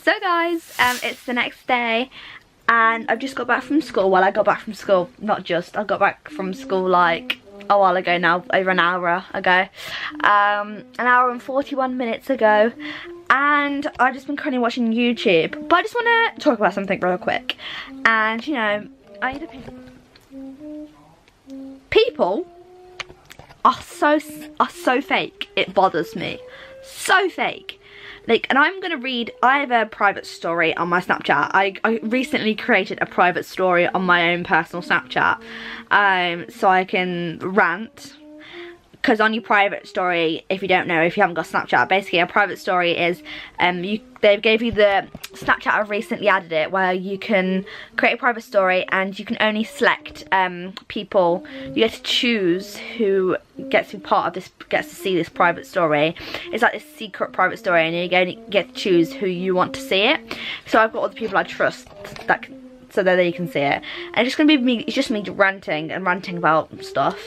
So guys, it's the next day and I've just got back from school. Well, I got back from school, I got back from school like a while ago now, over an hour ago. An hour and 41 minutes ago. And I've just been currently watching YouTube. But I just want to talk about something real quick. And, you know, people are so fake. It bothers me. So fake. Like, and I'm gonna read, I have a private story on my Snapchat. I recently created a private story on my own personal Snapchat, so I can rant. Because on your private story, if you don't know, if you haven't got Snapchat, basically a private story is, they gave you the Snapchat, I've recently added it, where you can create a private story and you can only select people. You get to choose who gets to be part of this, gets to see this private story. It's like this secret private story, and you get to choose who you want to see it. So I've got all the people I trust that so that they can see it, and it's just gonna be me. It's just me ranting about stuff,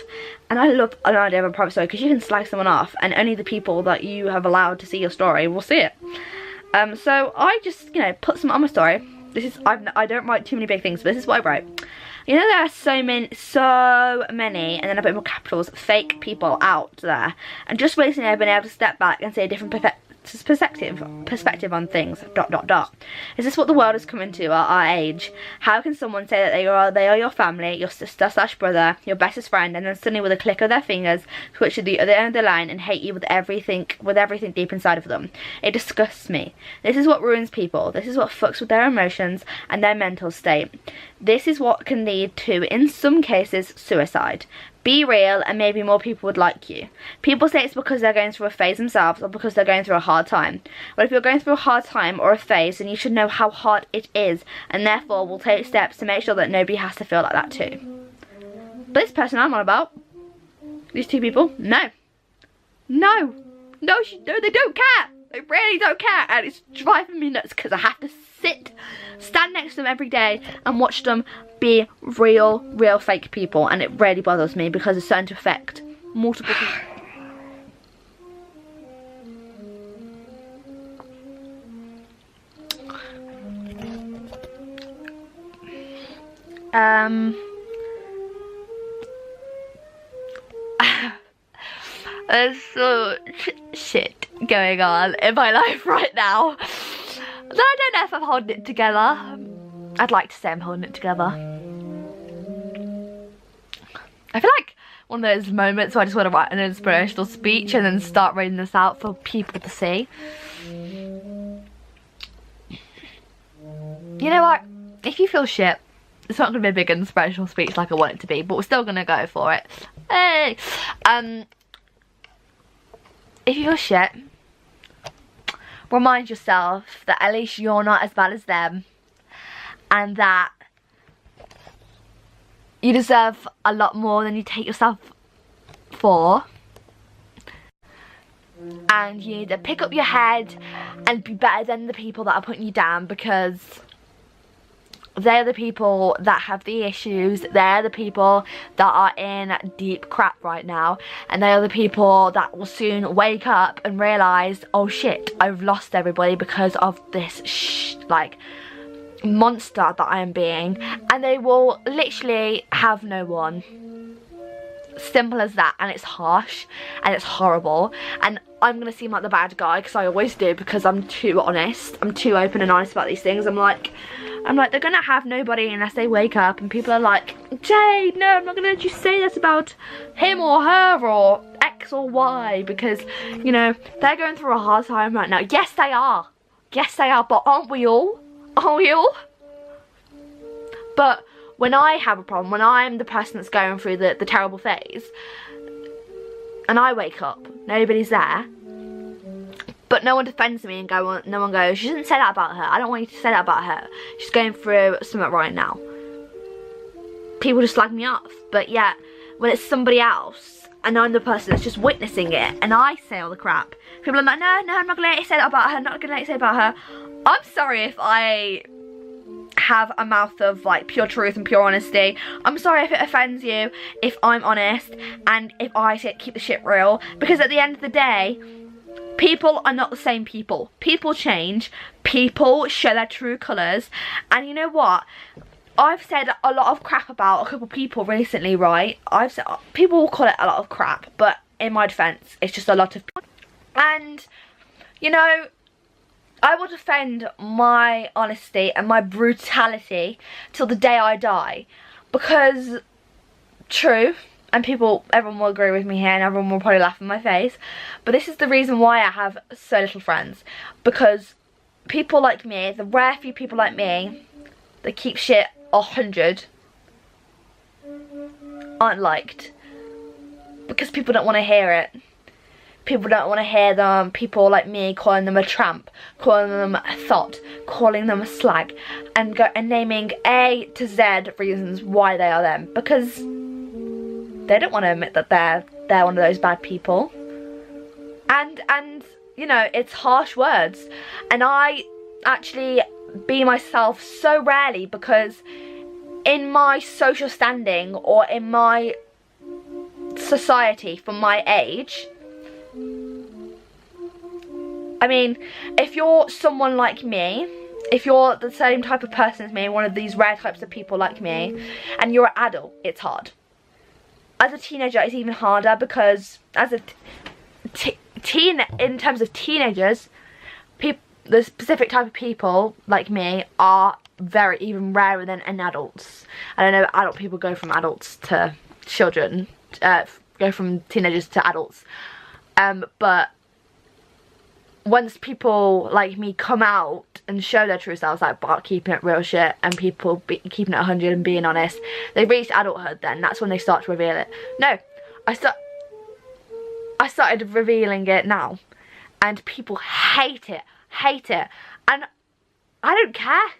and I love an idea of a private story because you can slag someone off, and only the people that you have allowed to see your story will see it. So I just, you know, put some on my story. This is, I don't write too many big things, but this is what I wrote. You know, there are so many, and then I put more capitals, fake people out there, and just recently I've been able to step back and see a different perspective on things, ... Is this what the world is coming to at our age? How can someone say that they are your family, your sister / brother, your bestest friend, and then suddenly with a click of their fingers switch to the other end of the line and hate you with everything deep inside of them? It disgusts me. This is what ruins people. This is what fucks with their emotions and their mental state. This is what can lead to, in some cases, suicide. Be real and maybe more people would like you. People say it's because they're going through a phase themselves or because they're going through a hard time. But if you're going through a hard time or a phase, then you should know how hard it is, and therefore will take steps to make sure that nobody has to feel like that too. But this person I'm on about, these two people, no, they don't care. They really don't care, and it's driving me nuts because I have to stand next to them every day and watch them be real fake people, and it really bothers me because it's starting to affect multiple people. There's so shit going on in my life right now that I don't know if I'm holding it together. I'd like to say I'm holding it together. I feel like one of those moments where I just want to write an inspirational speech and then start reading this out for people to see. You know what? If you feel shit, it's not going to be a big inspirational speech like I want it to be, but we're still going to go for it. Hey! If you feel shit, remind yourself that at least you're not as bad as them, and that you deserve a lot more than you take yourself for. And you need to pick up your head and be better than the people that are putting you down, because they're the people that have the issues. They're the people that are in deep crap right now, and they are the people that will soon wake up and realise, oh shit, I've lost everybody because of this like monster that I am being, and they will literally have no one. Simple as that. And it's harsh and it's horrible, and I'm gonna seem like the bad guy because I always do, because I'm too honest, I'm too open and honest about these things. I'm like they're gonna have nobody unless they wake up, and people are like, Jade, no, I'm not gonna let you say this about him or her or X or Y, because, you know, they're going through a hard time right now. Yes they are, but aren't we all? But when I have a problem, when I'm the person that's going through the terrible phase, and I wake up, nobody's there, but no one defends me and no one goes, you shouldn't say that about her, I don't want you to say that about her, she's going through something right now. People just slag me off. But yet, when it's somebody else, and I'm the person that's just witnessing it, and I say all the crap, people are like, no, I'm not going to let you say that about her, I'm not going to let you say about her. I'm sorry if I have a mouth of like pure truth and pure honesty. I'm sorry if it offends you, if I'm honest, and if I say keep the shit real, because at the end of the day, People are not the same people. People change. People show their true colours. And you know what? I've said a lot of crap about a couple people recently, right? I've said, people will call it a lot of crap, but in my defence, it's just a lot of... And, you know, I will defend my honesty and my brutality till the day I die. Because, true, and everyone will agree with me here and everyone will probably laugh in my face, but this is the reason why I have so little friends. Because people like me, the rare few people like me that keep shit 100, aren't liked. Because people don't want to hear it. People don't want to hear them, people like me calling them a tramp, calling them a thought, calling them a slag, and naming A to Z reasons why they are them. Because they don't want to admit that they're one of those bad people. And you know, it's harsh words. And I actually be myself so rarely, because in my social standing or in my society for my age, I mean, if you're someone like me, if you're the same type of person as me, one of these rare types of people like me, and you're an adult, it's hard. As a teenager, it's even harder, because as a in terms of teenagers, the specific type of people like me are even rarer than adults. I don't know, adult people go from adults to children, go from teenagers to adults. But once people like me come out and show their true selves, like about keeping it real shit and people keeping it 100 and being honest, they reach adulthood, then that's when they start to reveal it. No, I started revealing it now, and people hate it, and I don't care.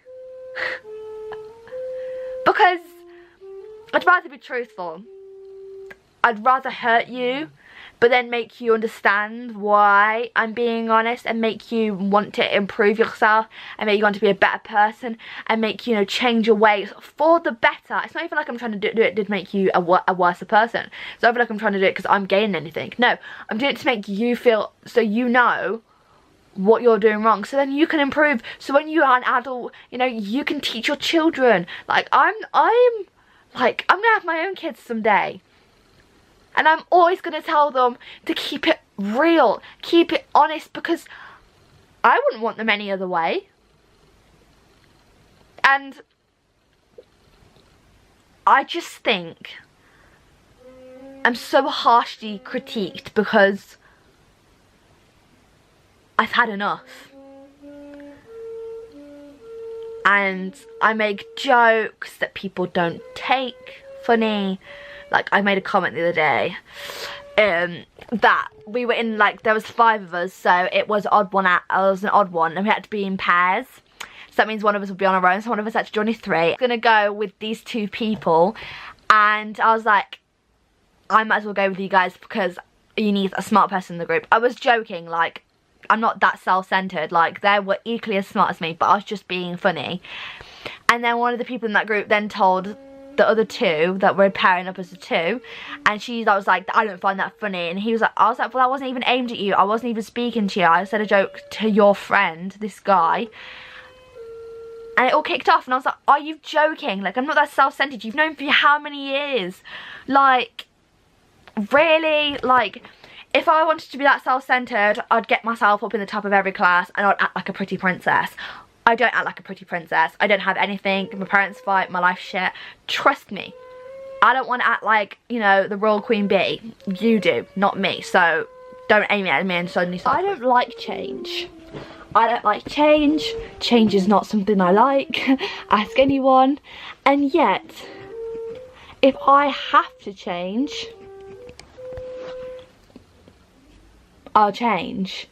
Because I'd rather be truthful. I'd rather hurt you, but then make you understand why I'm being honest, and make you want to improve yourself, and make you want to be a better person, and make you, change your ways for the better. It's not even like I'm trying to do it to make you a worse person. It's not even like I'm trying to do it because I'm gaining anything. No, I'm doing it to make you feel, so you know what you're doing wrong, so then you can improve. So when you are an adult, you can teach your children. Like I'm gonna have my own kids someday. And I'm always going to tell them to keep it real, keep it honest, because I wouldn't want them any other way. And I just think I'm so harshly critiqued because I've had enough. And I make jokes that people don't take funny. Like, I made a comment the other day that we were in, there was 5 of us, so it was an odd one, and we had to be in pairs. So that means one of us would be on our own, so one of us had to join 3. I'm gonna go with these 2 people, and I was like, I might as well go with you guys because you need a smart person in the group. I was joking, I'm not that self-centered, they were equally as smart as me, but I was just being funny. And then one of the people in that group then told the other 2 that were pairing up as a 2, and I was like, I don't find that funny, and he was like, I was like, well, that wasn't even aimed at you, I wasn't even speaking to you, I said a joke to your friend, this guy. And it all kicked off, and I was like, are you joking? I'm not that self-centered, you've known me for how many years? Really? If I wanted to be that self-centered, I'd get myself up in the top of every class and I'd act like a pretty princess. I don't act like a pretty princess. I don't have anything. My parents fight. My life's shit. Trust me. I don't want to act like, the royal queen bee. You do, not me. So don't aim it at me and suddenly start. I don't like change. I don't like change. Change is not something I like. Ask anyone. And yet, if I have to change, I'll change.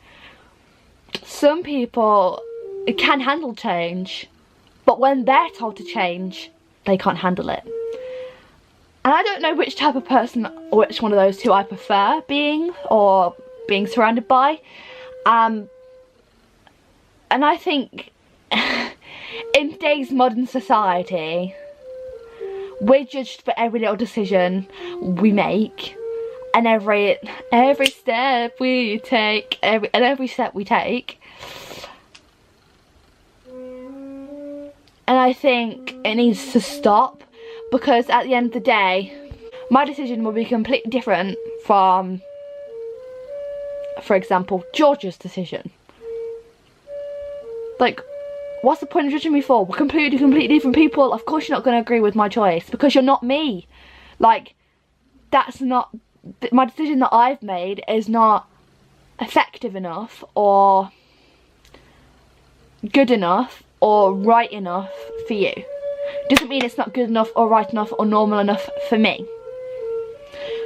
Some people can handle change, but when they're told to change, they can't handle it. And I don't know which type of person or which one of those 2 I prefer being surrounded by. And I think in today's modern society, we're judged for every little decision we make, and every step we take, every step we take. And I think it needs to stop, because at the end of the day, my decision will be completely different from, for example, Georgia's decision. Like, what's the point of judging me for? We're completely different people. Of course you're not going to agree with my choice, because you're not me. Like, that's not, my decision that I've made is not effective enough, or good enough, or right enough for you. Doesn't mean it's not good enough, or right enough, or normal enough for me.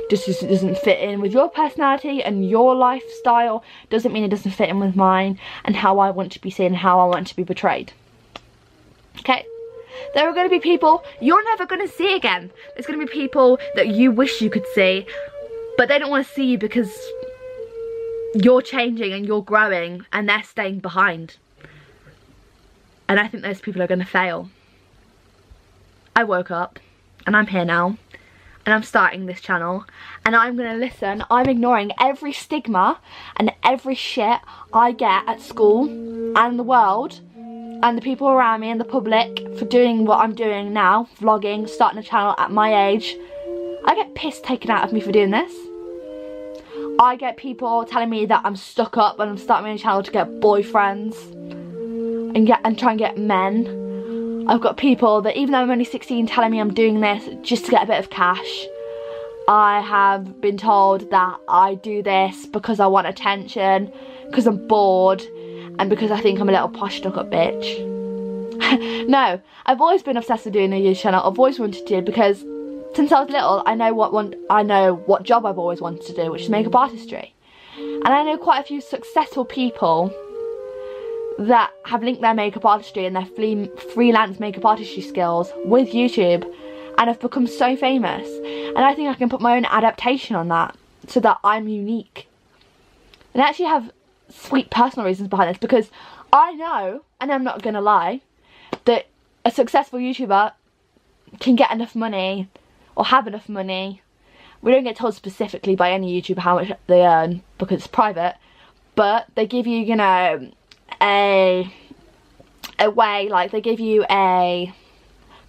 Just because it doesn't fit in with your personality and your lifestyle doesn't mean it doesn't fit in with mine and how I want to be seen, how I want to be portrayed. Okay? There are going to be people you're never going to see again. There's going to be people that you wish you could see, but they don't want to see you because you're changing and you're growing and they're staying behind. And I think those people are going to fail. I woke up and I'm here now. And I'm starting this channel, and I'm gonna listen. I'm ignoring every stigma and every shit I get at school and the world and the people around me and the public for doing what I'm doing now, vlogging, starting a channel at my age. I get piss taken out of me for doing this. I get people telling me that I'm stuck up when I'm starting my channel to get boyfriends and try and get men. I've got people that, even though I'm only 16, telling me I'm doing this just to get a bit of cash. I have been told that I do this because I want attention, because I'm bored, and because I think I'm a little posh stuck-up bitch. No, I've always been obsessed with doing a YouTube channel. I've always wanted to, because since I was little, I know what job I've always wanted to do, which is makeup artistry. And I know quite a few successful people that have linked their makeup artistry and their freelance makeup artistry skills with YouTube and have become so famous. And I think I can put my own adaptation on that so that I'm unique. And I actually have sweet personal reasons behind this, because I know, and I'm not gonna lie, that a successful YouTuber can get enough money or have enough money. We don't get told specifically by any YouTuber how much they earn because it's private, but they give you, you know, a way, like they give you a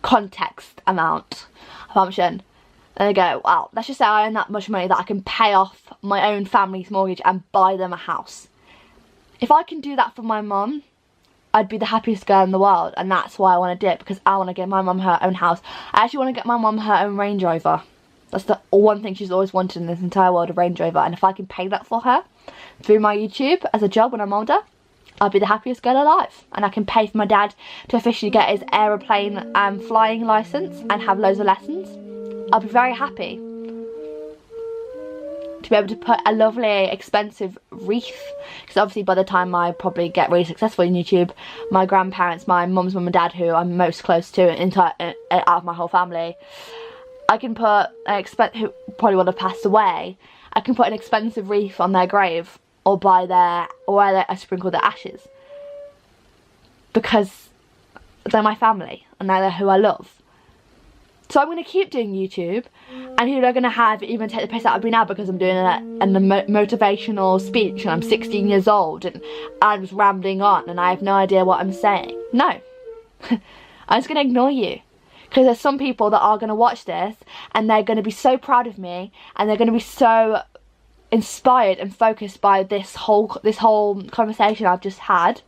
context amount of how much you earn. And they go, well, let's just say I earn that much money that I can pay off my own family's mortgage and buy them a house. If I can do that for my mum, I'd be the happiest girl in the world, and that's why I want to do it, because I want to get my mum her own house. I actually want to get my mum her own Range Rover. That's the one thing she's always wanted in this entire world, a Range Rover. And if I can pay that for her through my YouTube as a job when I'm older, I'll be the happiest girl alive. And I can pay for my dad to officially get his aeroplane flying licence and have loads of lessons. I'll be very happy to be able to put a lovely expensive wreath, because obviously by the time I probably get really successful in YouTube, my grandparents, my mum's mum and dad, who I'm most close to out of my whole family, I can put who probably would have passed away, I can put an expensive wreath on their grave, or where I sprinkle their ashes, because they're my family and they're who I love. So I'm going to keep doing YouTube, and who they're going to have even take the piss out of me now because I'm doing a motivational speech and I'm 16 years old and I'm just rambling on and I have no idea what I'm saying. No. I'm just going to ignore you, because there's some people that are going to watch this and they're going to be so proud of me and they're going to be so inspired and focused by this whole conversation I've just had.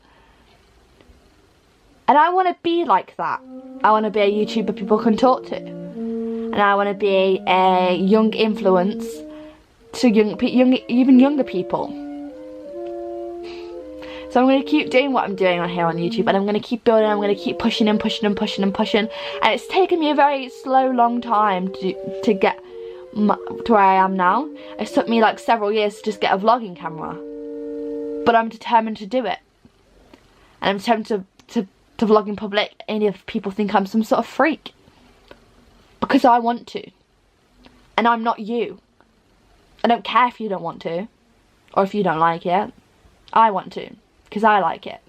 And I want to be like that. I want to be a YouTuber people can talk to. And I want to be a young influence to even younger people. So I'm going to keep doing what I'm doing on here on YouTube, and I'm going to keep building, I'm going to keep pushing and pushing and pushing and pushing. And it's taken me a very slow, long time to get to where I am now. It took me like several years to just get a vlogging camera. But I'm determined to do it. And I'm determined to vlog in public, and if people think I'm some sort of freak, because I want to, and I'm not you. I don't care if you don't want to, or if you don't like it. I want to, because I like it.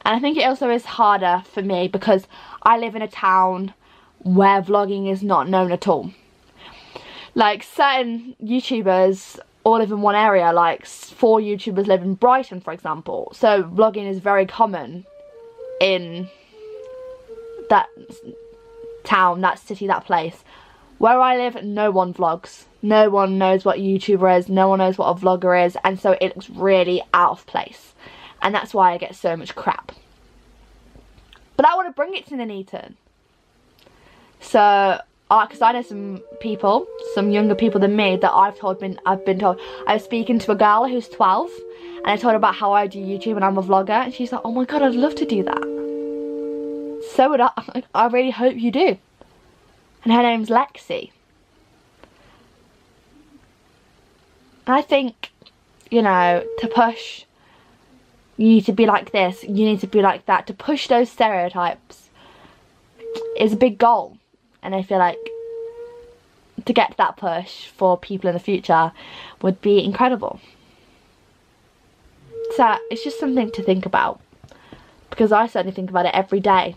And I think it also is harder for me because I live in a town where vlogging is not known at all. like certain YouTubers all live in one area, like 4 YouTubers live in Brighton, for example. So vlogging is very common in that town, that city, that place. Where I live, no one vlogs. No one knows what a YouTuber is. No one knows what a vlogger is. And so it looks really out of place. And that's why I get so much crap. But I want to bring it to Nuneaton. So, because I know some people, some younger people than me, that I've been told. I was speaking to a girl who's 12. And I told her about how I do YouTube and I'm a vlogger. And she's like, oh my god, I'd love to do that. So would I. I really hope you do. And her name's Lexi. And I think, you know, to push, you need to be like this, you need to be like that. To push those stereotypes is a big goal. And I feel like to get to that push for people in the future would be incredible. So it's just something to think about. Because I certainly think about it every day.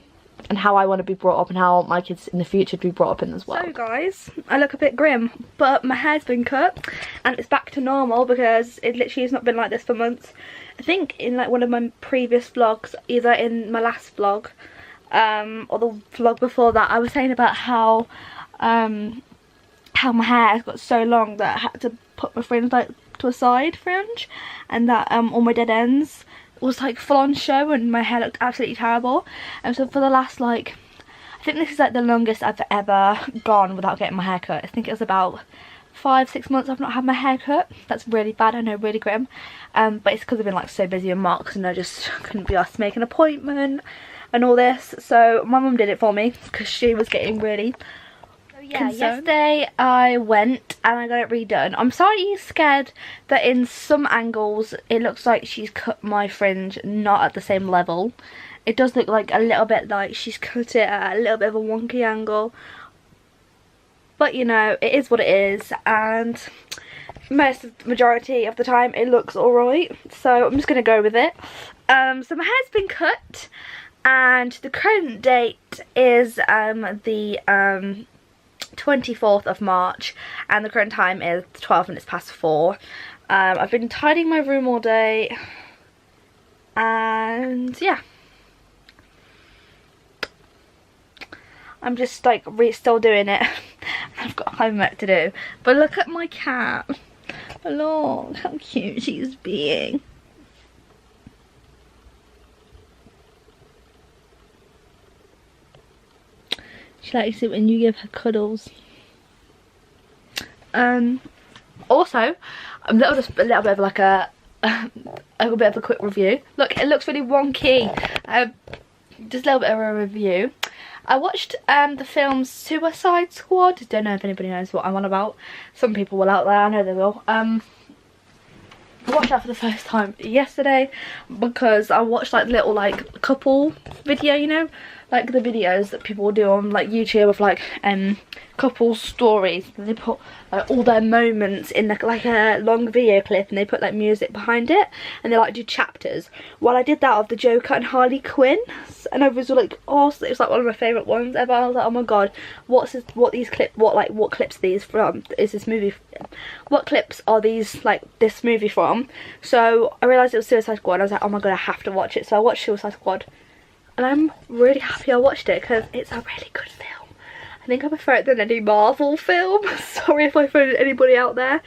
And how I want to be brought up and how I want my kids in the future to be brought up in as well. So guys, I look a bit grim, but my hair's been cut and it's back to normal because it literally has not been like this for months. I think in like one of my previous vlogs, either in my last vlog or the vlog before that, I was saying about how my hair has got so long that I had to put my fringe like to a side fringe, and that all my dead ends was like full on show and my hair looked absolutely terrible. And so for the last, like, I think this is like the longest I've ever gone without getting my hair cut. I think it was about 5-6 months I've not had my hair cut. That's really bad, I know, really grim. But it's because I've been like so busy in Marks and I just couldn't be asked to make an appointment and all this. So my mum did it for me because she was getting really yeah, yesterday I went and I got it redone. I'm slightly scared that in some angles it looks like she's cut my fringe not at the same level. It does look like a little bit like she's cut it at a little bit of a wonky angle. But you know, it is what it is, and majority of the time it looks alright. So I'm just going to go with it. So my hair's been cut and the current date is the 24th of March and the current time is 12 minutes past 4. I've been tidying my room all day and yeah, I'm just like still doing it. I've got homework to do, but look at my cat. Look how cute she's being. She likes it when you give her cuddles. Also, a little bit of like a little bit of a quick review. Look, it looks really wonky. Just a little bit of a review. I watched the film Suicide Squad. Don't know if anybody knows what I'm on about. Some people will out there, I know they will. I watched that for the first time yesterday because I watched like little like couple video, you know, like the videos that people do on like YouTube of like couple stories, and they put like all their moments in like a long video clip and they put like music behind it and they like do chapters. Well, I did that of the Joker and Harley Quinn, and I was like, oh, it was like one of my favourite ones ever. I was like, oh my god, what clips are these from? Is this movie? What clips are these like this movie from? So I realised it was Suicide Squad. I was like, oh my god, I have to watch it. So I watched Suicide Squad and I'm really happy I watched it because it's a really good film. I think I prefer it than any Marvel film. Sorry if I offended anybody out there,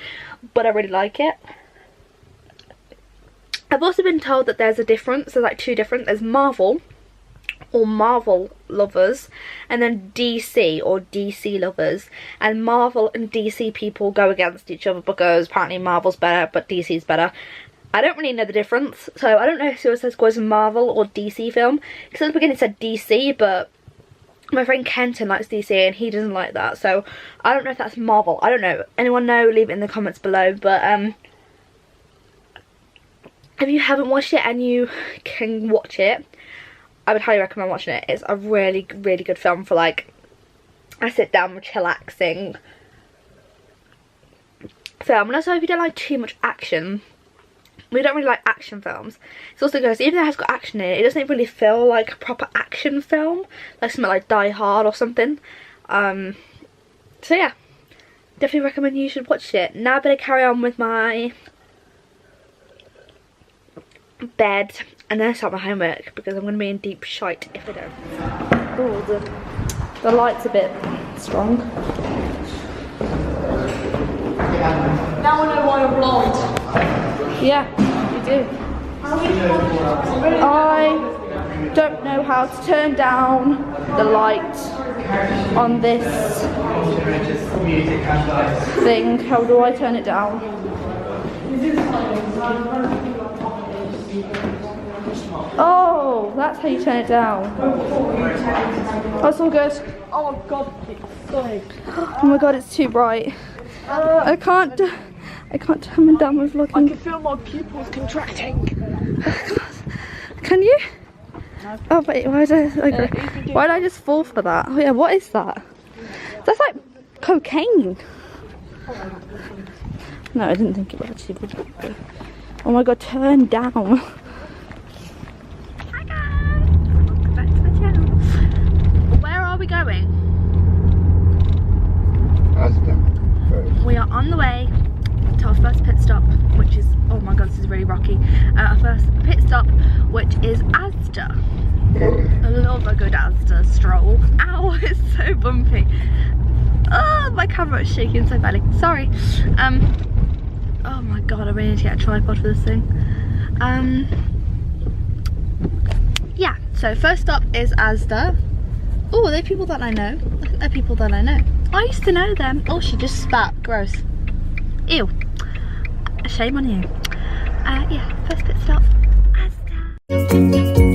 but I really like it. I've also been told that there's a difference. There's like two different. There's Marvel or Marvel lovers, and then DC or DC lovers. And Marvel and DC people go against each other because apparently Marvel's better but DC's better. I don't really know the difference, so I don't know if Suicide Squad is a Marvel or DC film, because at the beginning it said DC, but my friend Kenton likes DC and he doesn't like that, so I don't know if that's Marvel. I don't know. Anyone know? Leave it in the comments below. But if you haven't watched it and you can watch it, I would highly recommend watching it. It's a really, really good film for like a sit down, chillaxing film. And also, if you don't like too much action, we don't really like action films. It's also because even though it has got action in it, it doesn't really feel like a proper action film, like something like Die Hard or something. So yeah, Definitely recommend you should watch it. Now I better carry on with my bed and then start my homework because I'm going to be in deep shite if I don't. Oh, the light's a bit strong. Now I know why you're blind. Yeah, you do. I don't know how to turn down the light on this thing. How do I turn it down? Oh, that's how you turn it down. That's all good. Oh my god, it's stunning. Oh my god, it's too bright. I can't turn it down with I looking. can feel my pupils contracting. Can you? No. Oh wait, why did I just fall for that? Oh yeah, what is that? That's like cocaine. No, I didn't think it would actually be. Oh my god, turn down. Hi guys, welcome back to my channel. Where are we going? We are on the way to our first pit stop, which is, oh my god, this is really rocky. Our first pit stop, which is Asda. I love a good Asda stroll. Ow, it's so bumpy. Oh, my camera is shaking so badly. Sorry. Oh my god, I really need to get a tripod for this thing. Yeah, so first stop is Asda. Oh, are they people that I know? I think they're people that I know. I used to know them. Oh, she just spat. Gross. Ew. Shame on you. Yeah, first pit stop, Asda.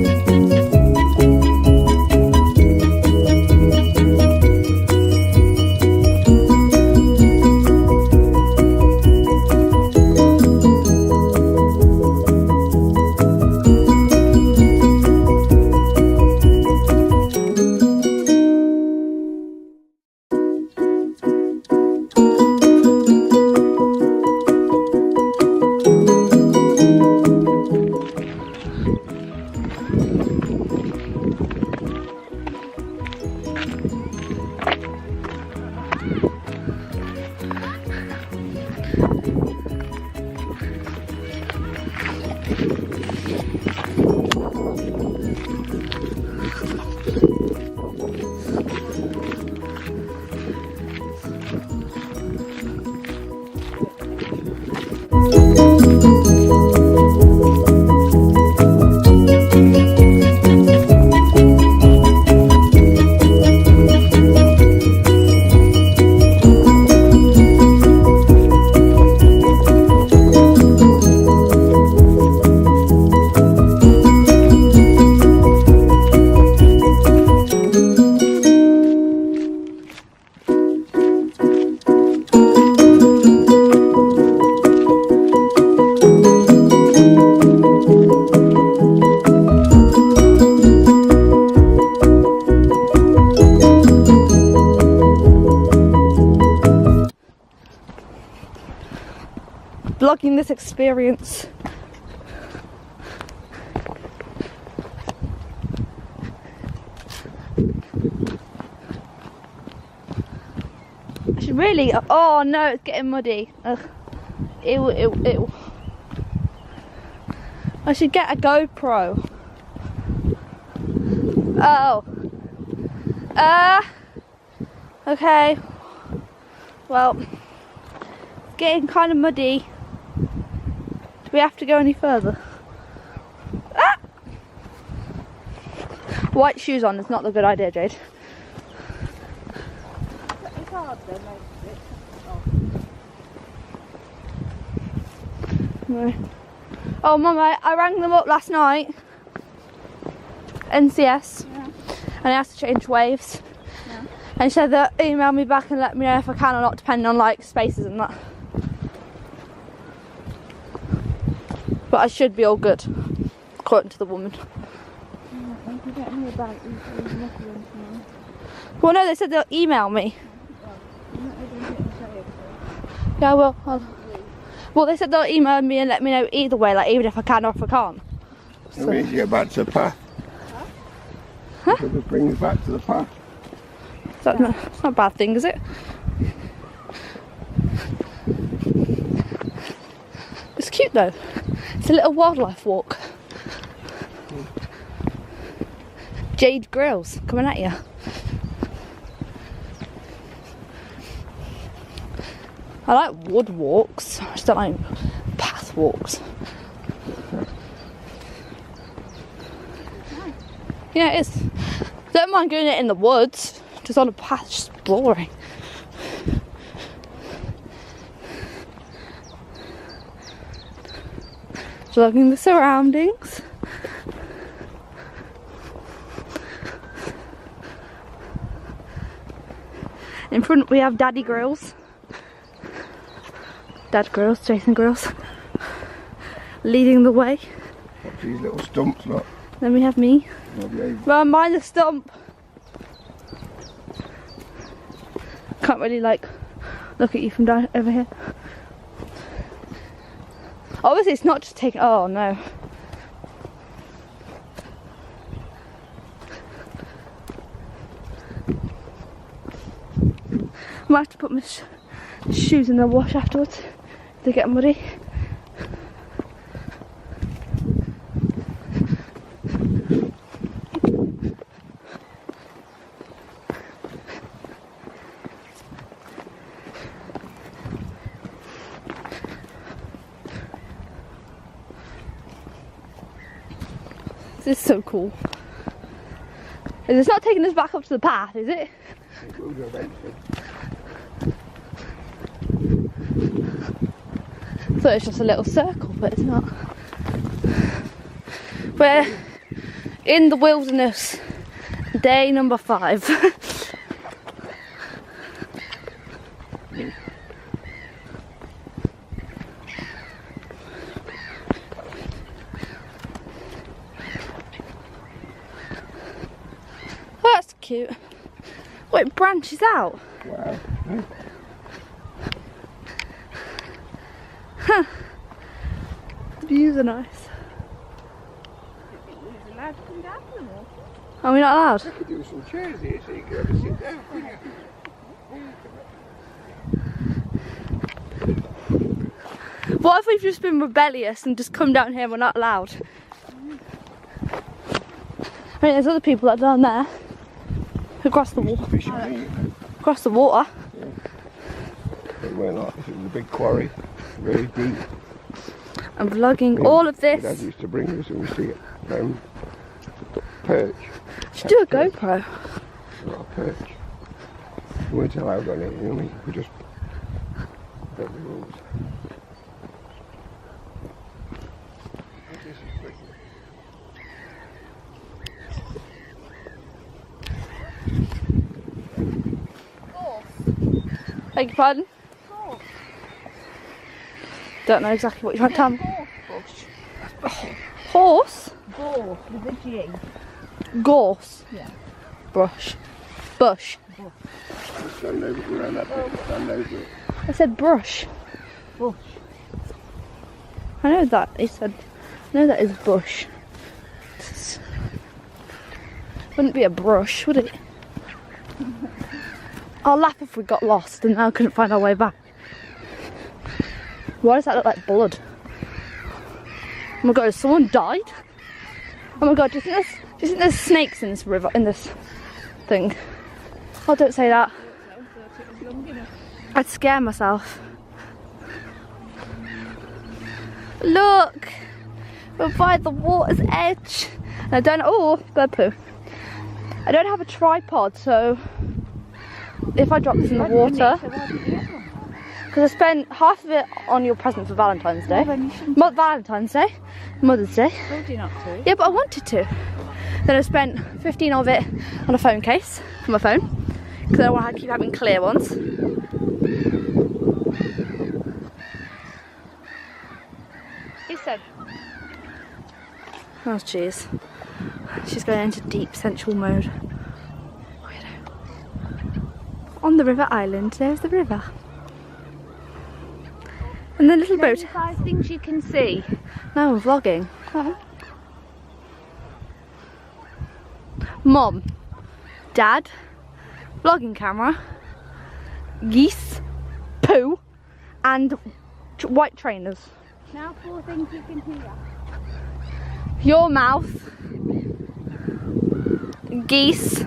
Vlogging this experience. I should really. Oh no, it's getting muddy. Ugh. Ew, ew, ew. I should get a GoPro. Oh. Okay. Well, it's getting kind of muddy. Do we have to go any further? Ah! White shoes on is not a good idea, Jade. It's hard though, mate. No. Oh, Mum, I rang them up last night. NCS. Yeah. And I asked to change waves. Yeah. And she said they'll email me back and let me know if I can or not, depending on like spaces and that. But I should be all good, according to the woman. Well, no, they said they'll email me. Yeah, I will. Well, they said they'll email me and let me know either way, like even if I can or if I can't. So. It means you get back to the path. Huh? So it brings back to the path. It's not a bad thing, is it? cute though. It's a little wildlife walk. Jade grills coming at you. I like wood walks, I just don't like path walks. Yeah, it is. Don't mind doing it in the woods, just on a path, just boring. Vlogging the surroundings. In front we have Daddy Grills. Dad Grills, Jason Grills. Leading the way. Watch these little stumps, look. Then we have me. Okay. Run behind the stump. Can't really like look at you from down over here. Obviously it's not just taking, oh no. I might have to put my shoes in the wash afterwards if they get muddy. This is so cool. It's not taking us back up to the path, is it? It will do eventually. I thought it's just a little circle, but it's not. We're in the wilderness, day number 5. Oh, that's cute. Oh, it branches out. Wow. Huh. The views are nice. allowed to come down from the water. Are we not allowed? I could do some chairs here so you could have a sit down, couldn't you? What if we've just been rebellious and just come down here and we're not allowed? I mean, there's other people that are down there who cross the water. Fishing, ain't it? Cross the water. Yeah. It went like this, it was a big quarry, very deep. I'm vlogging Yeah, all of Dad this. used to bring us and we see it. Perch. Should do a GoPro. A lot of perch. We weren't allowed on it, you know what I mean? We just broke the rules. This is pretty. Beg your pardon? Don't know exactly what you want to tell me. Horse? Gorse with a G. Gorse? Yeah. Brush. Bush. Stand over around that bit, stand over it. I said brush. Bush. I know that. He said, I know that is bush. Wouldn't be a brush, would it? I'll laugh if we got lost and now couldn't find our way back. Why does that look like blood? Oh my god, has someone died? Oh my god, do you think there's snakes in this river, in this thing? Oh, don't say that. I'd scare myself. Look! We're by the water's edge. And I don't, oh, bird poo. I don't have a tripod, so if I drop this in the water, because I spent half of it on your present for Valentine's Day. Valentine's Day, Mother's Day. I told you not to. Yeah, but I wanted to. Then I spent 15 of it on a phone case for my phone, because I don't want to keep having clear ones. He said, oh jeez, she's going into deep sensual mode. On the river island, there's the river. And the little boat. 5 things you can see. No, I'm vlogging. Oh. Mom, Dad, vlogging camera, geese, poo, and white trainers. Now 4 things you can hear. Your mouth. Geese.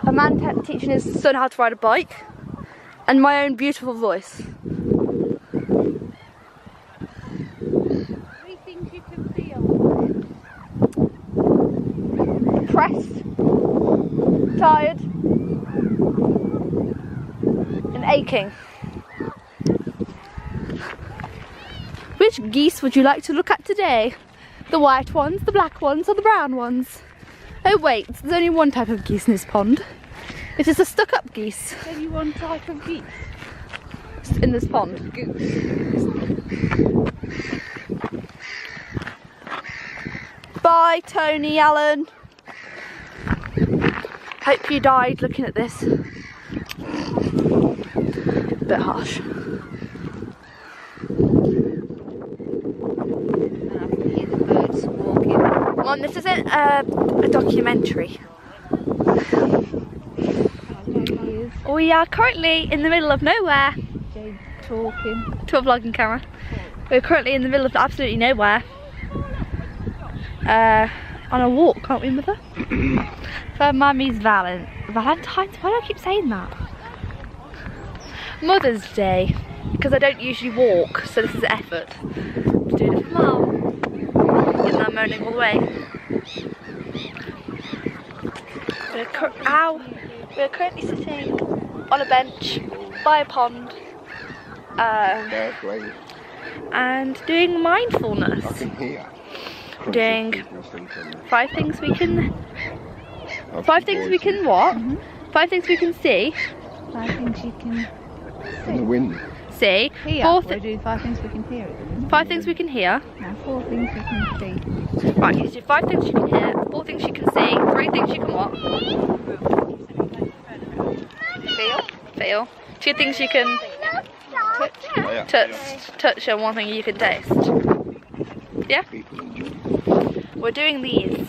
A man teaching his son how to ride a bike. And my own beautiful voice. 3 things you can feel. Pressed. Tired. And aching. Which geese would you like to look at today? The white ones, the black ones, or the brown ones? Oh wait, there's only one type of geese in this pond. It is the stuck-up geese. There's only one type of geese. In this pond. Bye, Tony Allen. Hope you died looking at this. Bit harsh. And I can hear the birds walking. Mom, this isn't a documentary. We are currently in the middle of nowhere. Jade talking. To a vlogging camera. We're currently in the middle of absolutely nowhere. On a walk, aren't we, Mother? For Mummy's Valentine's. Why do I keep saying that? Mother's Day. Because I don't usually walk, so this is an effort. I'm doing it for Mum. Getting that moaning all the way. We're currently sitting on a bench by a pond and doing mindfulness. I can hear. Doing 5 things we can. 5 things we can what? 5 things we can see. 5 things you can In the wind. See. hear. 4 We're doing 5 things we can hear. 5 things we can hear. Now 4 things you can see. Right, you do 5 things you can hear, 4 things you can see, 3 things you can what? Feel. 2 things you can touch, and 1 thing you can taste. Yeah? People enjoy We're doing these,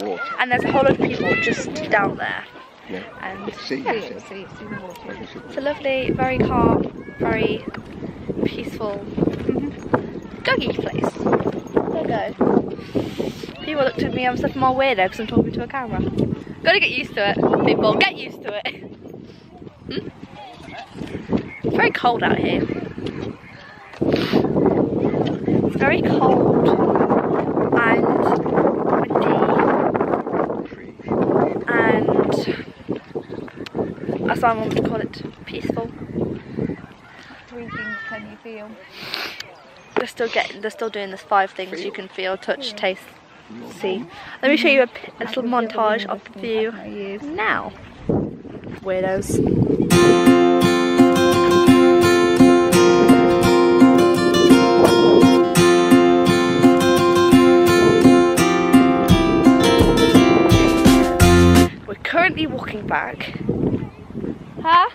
water. and there's a whole lot of people just down there. Yeah. And See, Yeah, you said. see the water. it's a lovely, very calm, very peaceful doggy place. There you go. People looked at me, I'm such a more weirdo because I'm talking to a camera. Gotta get used to it, people, get used to it. It's very cold out here. It's very cold and windy, and that's why I want to call it peaceful. 3 things can you feel? They're still doing this 5 things you can feel, touch, taste, see. Let me show you a little montage of the view now. Weirdos. We're currently walking back. Huh?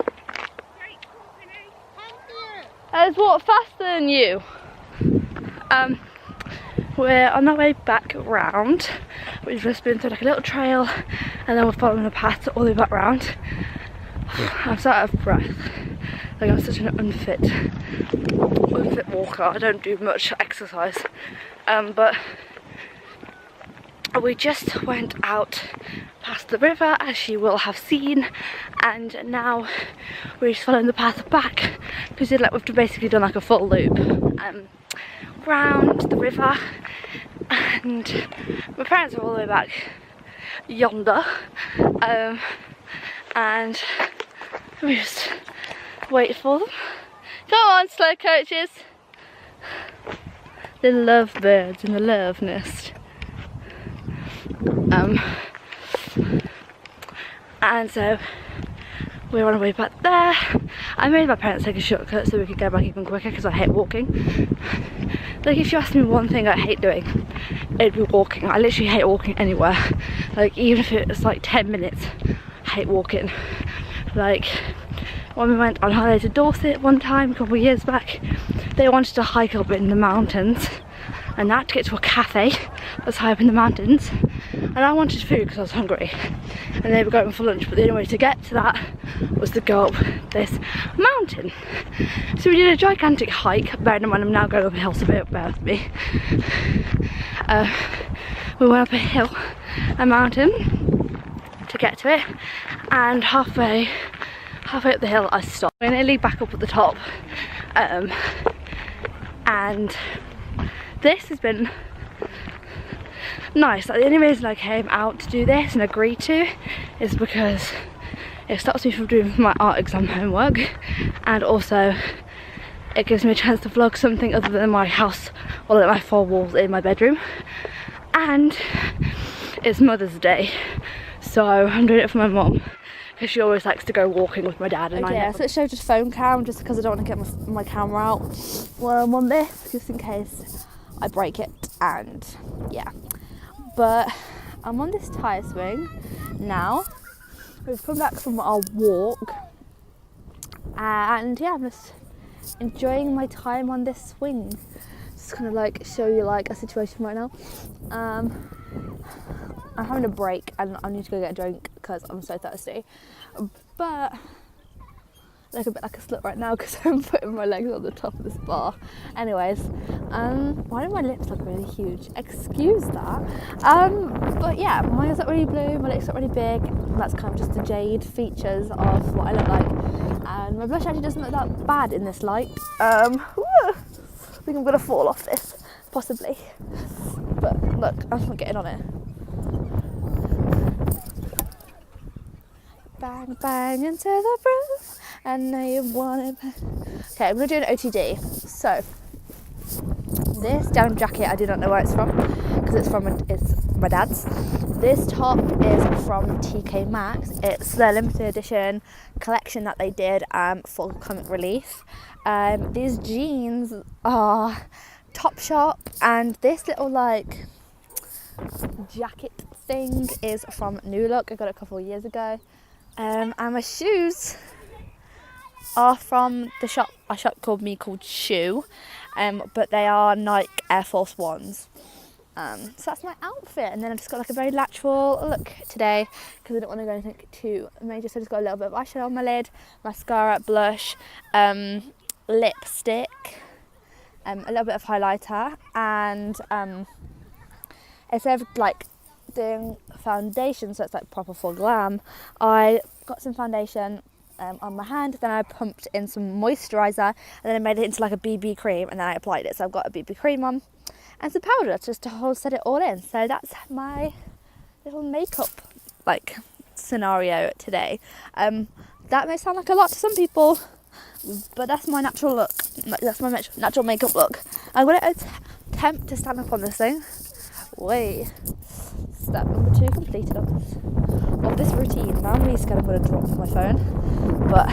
There's what, faster than you? We're on our way back round. We've just been through like a little trail, and then we're following a path all the way back round. I'm so out of breath. Like, I'm such an unfit walker. I don't do much exercise. But we just went out past the river, as you will have seen, and now we're just following the path back because we've basically done like a full loop round the river, and my parents are all the way back yonder, and we just wait for them. Come on, slow coaches. The lovebirds in the love nest. And so we're on our way back there. I made my parents take a shortcut so we could go back even quicker because I hate walking. Like, if you ask me one thing I hate doing, it'd be walking. I literally hate walking anywhere. Like, even if it's like 10 minutes, I hate walking. Like, when we went on holiday to Dorset one time a couple of years back, they wanted to hike up in the mountains and that to get to a cafe, was high up in the mountains, and I wanted food because I was hungry, and they were going for lunch, but the only way to get to that was to go up this mountain. So we did a gigantic hike, bearing in mind I'm now going up a hill, so bear with me. We went up a hill, a mountain, to get to it, and halfway up the hill I stopped. We're nearly back up at the top, and this has been nice. Like, the only reason I came out to do this and agreed to is because it stops me from doing my art exam homework, and also it gives me a chance to vlog something other than my house or like my 4 walls in my bedroom, and it's Mother's Day, so I'm doing it for my mum because she always likes to go walking with my dad. And okay, so it showed just phone cam just because I don't want to get my camera out while I'm on this, just in case I break it, and yeah. But I'm on this tyre swing now. We've come back from our walk, and yeah, I'm just enjoying my time on this swing. Just kind of like show you like a situation right now. I'm having a break and I need to go get a drink because I'm so thirsty, but I look a bit like a slut right now because I'm putting my legs on the top of this bar. Anyways, why do my lips look really huge? Excuse that. But yeah, my eyes look really blue, my lips look really big. That's kind of just the jade features of what I look like, and my blush actually doesn't look that bad in this light. I think I'm gonna fall off this, possibly, but look, I'm not getting on it. Bang bang into the roof, I know you want it. Okay, I'm gonna do an OTD. So this denim jacket, I do not know where it's from because it's my dad's. This top is from TK Maxx. It's their limited edition collection that they did for comic relief. These jeans are Topshop, and this little like jacket thing is from New Look. I got it a couple of years ago. And my shoes are from a shop called Shoe, but they are Nike Air Force Ones. So that's my outfit, and then I've just got like a very natural look today because I don't want to go anything too major. So I just got a little bit of eyeshadow on my lid, mascara, blush, lipstick, a little bit of highlighter, and instead of like doing foundation, so it's like proper full glam, I got some foundation on my hand, then I pumped in some moisturiser, and then I made it into like a BB cream, and then I applied it. So I've got a BB cream on and some powder just to set it all in. So that's my little makeup like scenario today. That may sound like a lot to some people, but that's my natural look. That's my natural makeup look. I'm going to attempt to stand up on this thing. Wait. Step number 2 completed of this routine. Now I'm really scared I'm going to drop my phone, but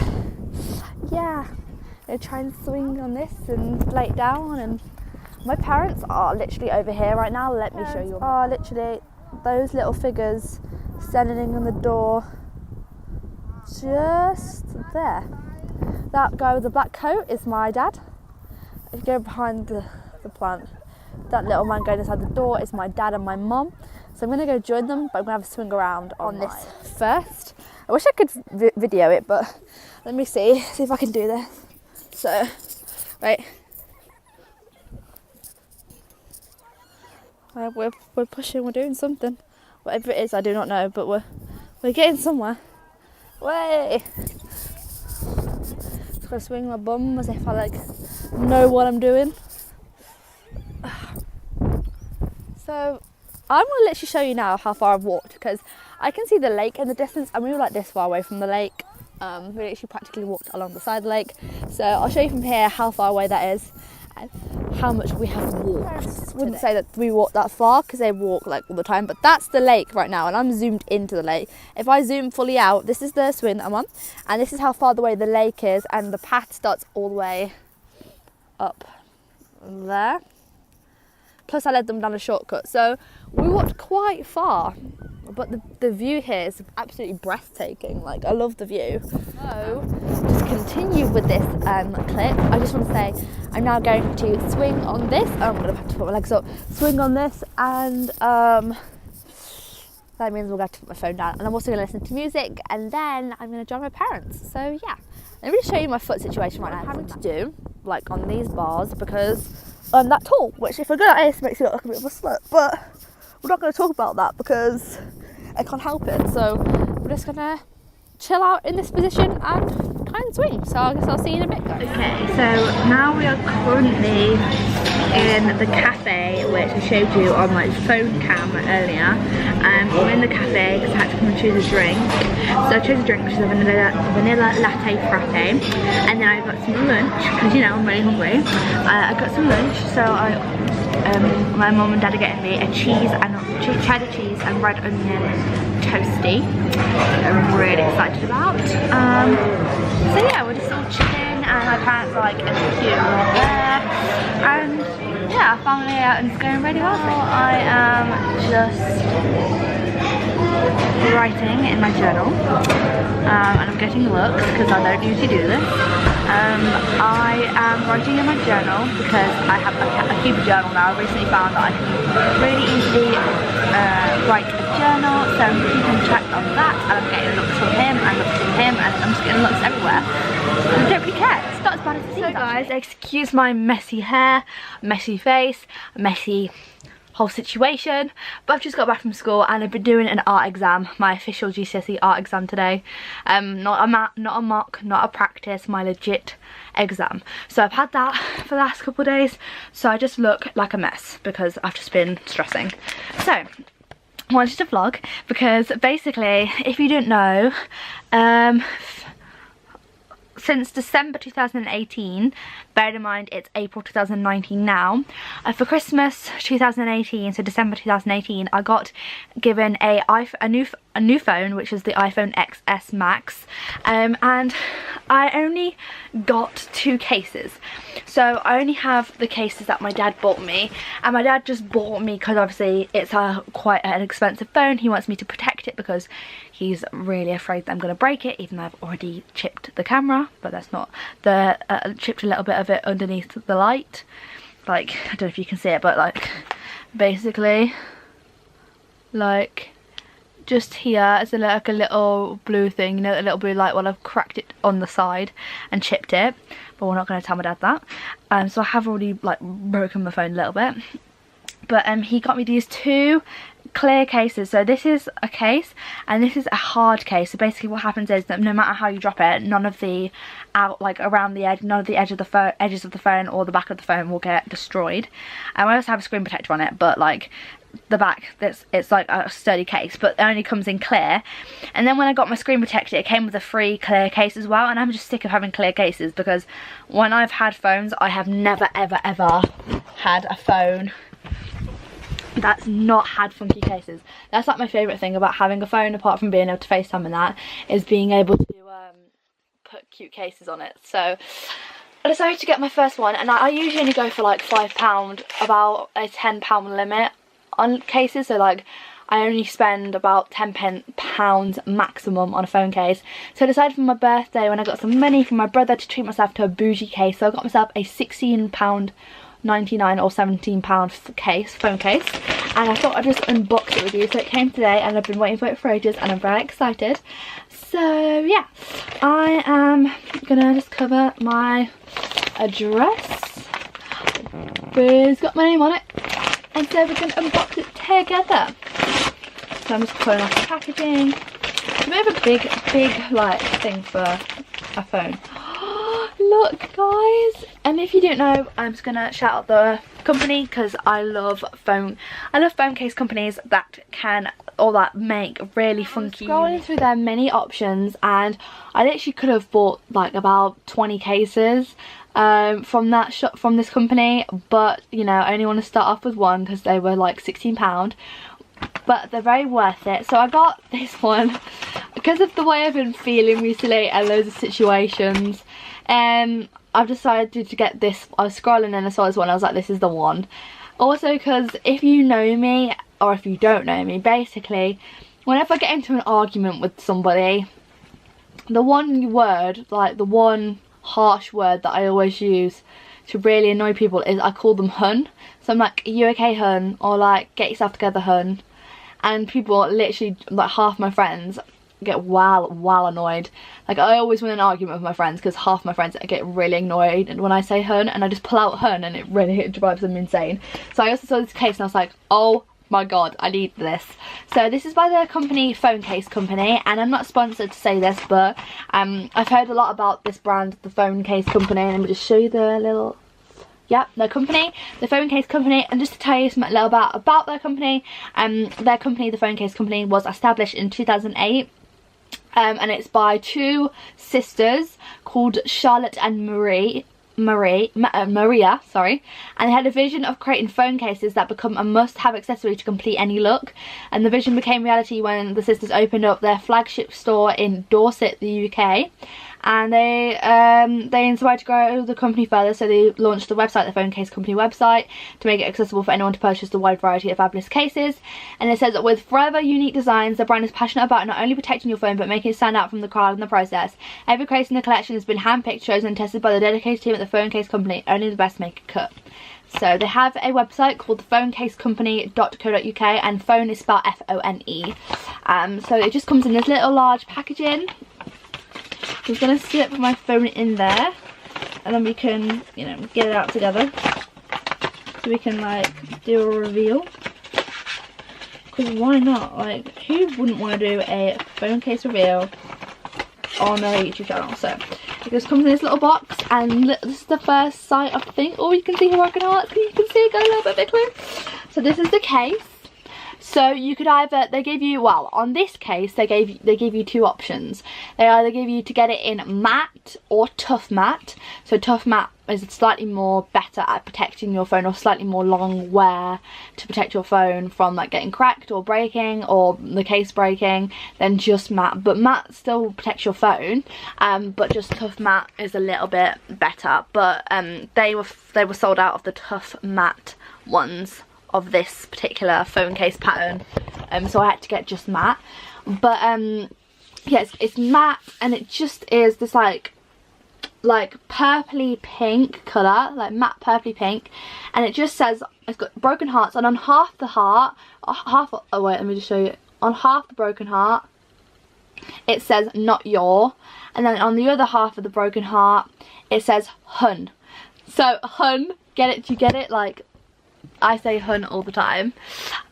yeah, I'm going to try and swing on this and lay it down. And my parents are literally over here right now. Let me show you. Are literally those little figures standing on the door just there. That guy with the black coat is my dad. If you go behind the plant, that little man going inside the door is my dad and my mum. So I'm going to go join them, but I'm going to have a swing around on this first. I wish I could video it, but let me see if I can do this. So, right. We're pushing, we're doing something. Whatever it is, I do not know, but we're getting somewhere. Way! Just going to swing my bum as if I like know what I'm doing. So I'm going to literally show you now how far I've walked, because I can see the lake in the distance, and we were like this far away from the lake. We literally practically walked along the side of the lake. So I'll show you from here how far away that is and how much we have walked. I wouldn't say that we walked that far because they walk like all the time, but that's the lake right now, and I'm zoomed into the lake. If I zoom fully out, this is the swing that I'm on, and this is how far away the lake is, and the path starts all the way up there. Plus I led them down a shortcut, so we walked quite far. but the view here is absolutely breathtaking. Like, I love the view. So, just continue with this clip. I just want to say I'm now going to swing on this. I'm going to have to put my legs up. Swing on this, and that means we'll have to put my phone down. And I'm also going to listen to music, and then I'm going to join my parents. So yeah, let me just show you my foot situation right now. I'm having to do like on these bars because I'm that tall, which if I go like this makes me look like a bit of a slut, but we're not going to talk about that because I can't help it. So we're just going to chill out in this position and try and swing. So I guess I'll see you in a bit, guys. Okay, so now we are currently in the cafe, which I showed you on my phone cam earlier. We're in the cafe because I had to come and choose a drink. So I chose a drink, which is a vanilla latte frappe, and then I got some lunch because, you know, I'm really hungry. I got some lunch, so my mum and dad are getting me a cheddar cheese and red onion toasty. I'm really excited about. So yeah, we're just all chilling, and my parents are like in the queue over there, and yeah, our family out, and it's going really well. So I am just writing in my journal, and I'm getting looks because I don't usually do this. I am writing in my journal because I have I keep a journal now. I recently found that I can really easily write a journal, so I'm keeping track on that, and I'm getting looks from him and looks from him, and I'm just getting looks everywhere. And I don't really care. It's not as bad as it seems. So guys, excuse my messy hair, messy face, messy whole situation, but I've just got back from school and I've been doing an art exam, my official GCSE art exam today. Not a mock, not a practice, my legit exam. So I've had that for the last couple of days, so I just look like a mess because I've just been stressing. So I wanted to vlog because basically, if you didn't know, since December 2018, bear in mind it's April 2019 now, for Christmas 2018, so December 2018, I got given a new phone, which is the iPhone XS Max, and I only got 2 cases. So I only have the cases that my dad bought me, and my dad just bought me because obviously it's quite an expensive phone. He wants me to protect it because he's really afraid that I'm going to break it, even though I've already chipped the camera, but that's not chipped a little bit of it underneath the light. Like, I don't know if you can see it, but like basically like just here is like a little blue thing, you know, a little blue light. Well, I've cracked it on the side and chipped it, but we're not going to tell my dad that. So I have already like broken my phone a little bit, but he got me these 2 clear cases. So this is a case and this is a hard case. So basically what happens is that no matter how you drop it, none of the around the edge, none of the edges of the phone or the back of the phone will get destroyed. And I also have a screen protector on it, but like the back, it's like a sturdy case, but it only comes in clear. And then when I got my screen protector, it came with a free clear case as well, and I'm just sick of having clear cases because when I've had phones, I have never ever ever had a phone that's not had funky cases. That's like my favourite thing about having a phone, apart from being able to FaceTime and that, is being able to put cute cases on it. So I decided to get my first one, and I usually only go for like £5, about a £10 limit on cases. So like I only spend about £10 maximum on a phone case. So I decided for my birthday, when I got some money from my brother, to treat myself to a bougie case. So I got myself a £16.99 or £17 phone case, and I thought I'd just unbox it with you. So it came today and I've been waiting for it for ages and I'm very excited. So yeah, I am gonna just cover my address. It's got my name on it, and so we're gonna unbox it together. So I'm just pulling off the packaging. It's a bit of a big like thing for a phone. Look guys, and if you don't know, I'm just gonna shout out the company because I love phone case companies that make really funky. Scrolling through their many options, and I literally could have bought like about 20 cases from this company, but you know, I only want to start off with one because they were like £16, but they're very worth it. So I got this one because of the way I've been feeling recently and loads of situations. I've decided to get this. I was scrolling and I saw this one, I was like, this is the one. Also because if you know me, or if you don't know me, basically whenever I get into an argument with somebody, the one word, like the one harsh word that I always use to really annoy people is I call them hun. So I'm like, are you okay, hun? Or like, get yourself together, hun. And people literally, like half my friends get well annoyed. Like I always win an argument with my friends because half my friends get really annoyed when I say hun, and I just pull out hun and it really drives them insane. So I also saw this case and I was like, oh my god, I need this. So this is by the company Phone Case Company, and I'm not sponsored to say this, but I've heard a lot about this brand, the Phone Case Company, and let me just show you the little, yep, their company, the Phone Case Company. And just to tell you something a little bit about their company, the Phone Case Company was established in 2008. And it's by two sisters called Charlotte and Maria, sorry, and they had a vision of creating phone cases that become a must-have accessory to complete any look. And the vision became reality when the sisters opened up their flagship store in Dorset, the UK. And they inspired to grow the company further, so they launched the website, the Phone Case Company website, to make it accessible for anyone to purchase the wide variety of fabulous cases. And it says that with forever unique designs, the brand is passionate about not only protecting your phone but making it stand out from the crowd in the process. Every case in the collection has been handpicked, chosen and tested by the dedicated team at the Phone Case Company. Only the best make a cut. So they have a website called thephonecascompany.co.uk, and phone is spelled F-O-N-E. So it just comes in this little large packaging. I'm just going to slip my phone in there, and then we can, you know, get it out together. So we can like do a reveal. Because why not? Like, who wouldn't want to do a phone case reveal on their YouTube channel? So it just comes in this little box, and this is the first sight of the thing. Oh, you can see her working hard. You can see it go a little bit clear. So this is the case. So you could either, they gave you, well, on this case they gave you two options. They either give you to get it in matte or tough matte. So tough matte is slightly more better at protecting your phone, or slightly more long wear to protect your phone from like getting cracked or breaking or the case breaking, than just matte. But matte still protects your phone, but just tough matte is a little bit better. But they were sold out of the tough matte ones of this particular phone case pattern, so I had to get just matte. But yeah, it's matte, and it just is this like purpley pink colour, like matte purpley pink, and it just says, it's got broken hearts, and on half the heart, oh wait, let me just show you, on half the broken heart it says not your, and then on the other half of the broken heart it says hun. So hun, get it? Do you get it? Like, I say hun all the time.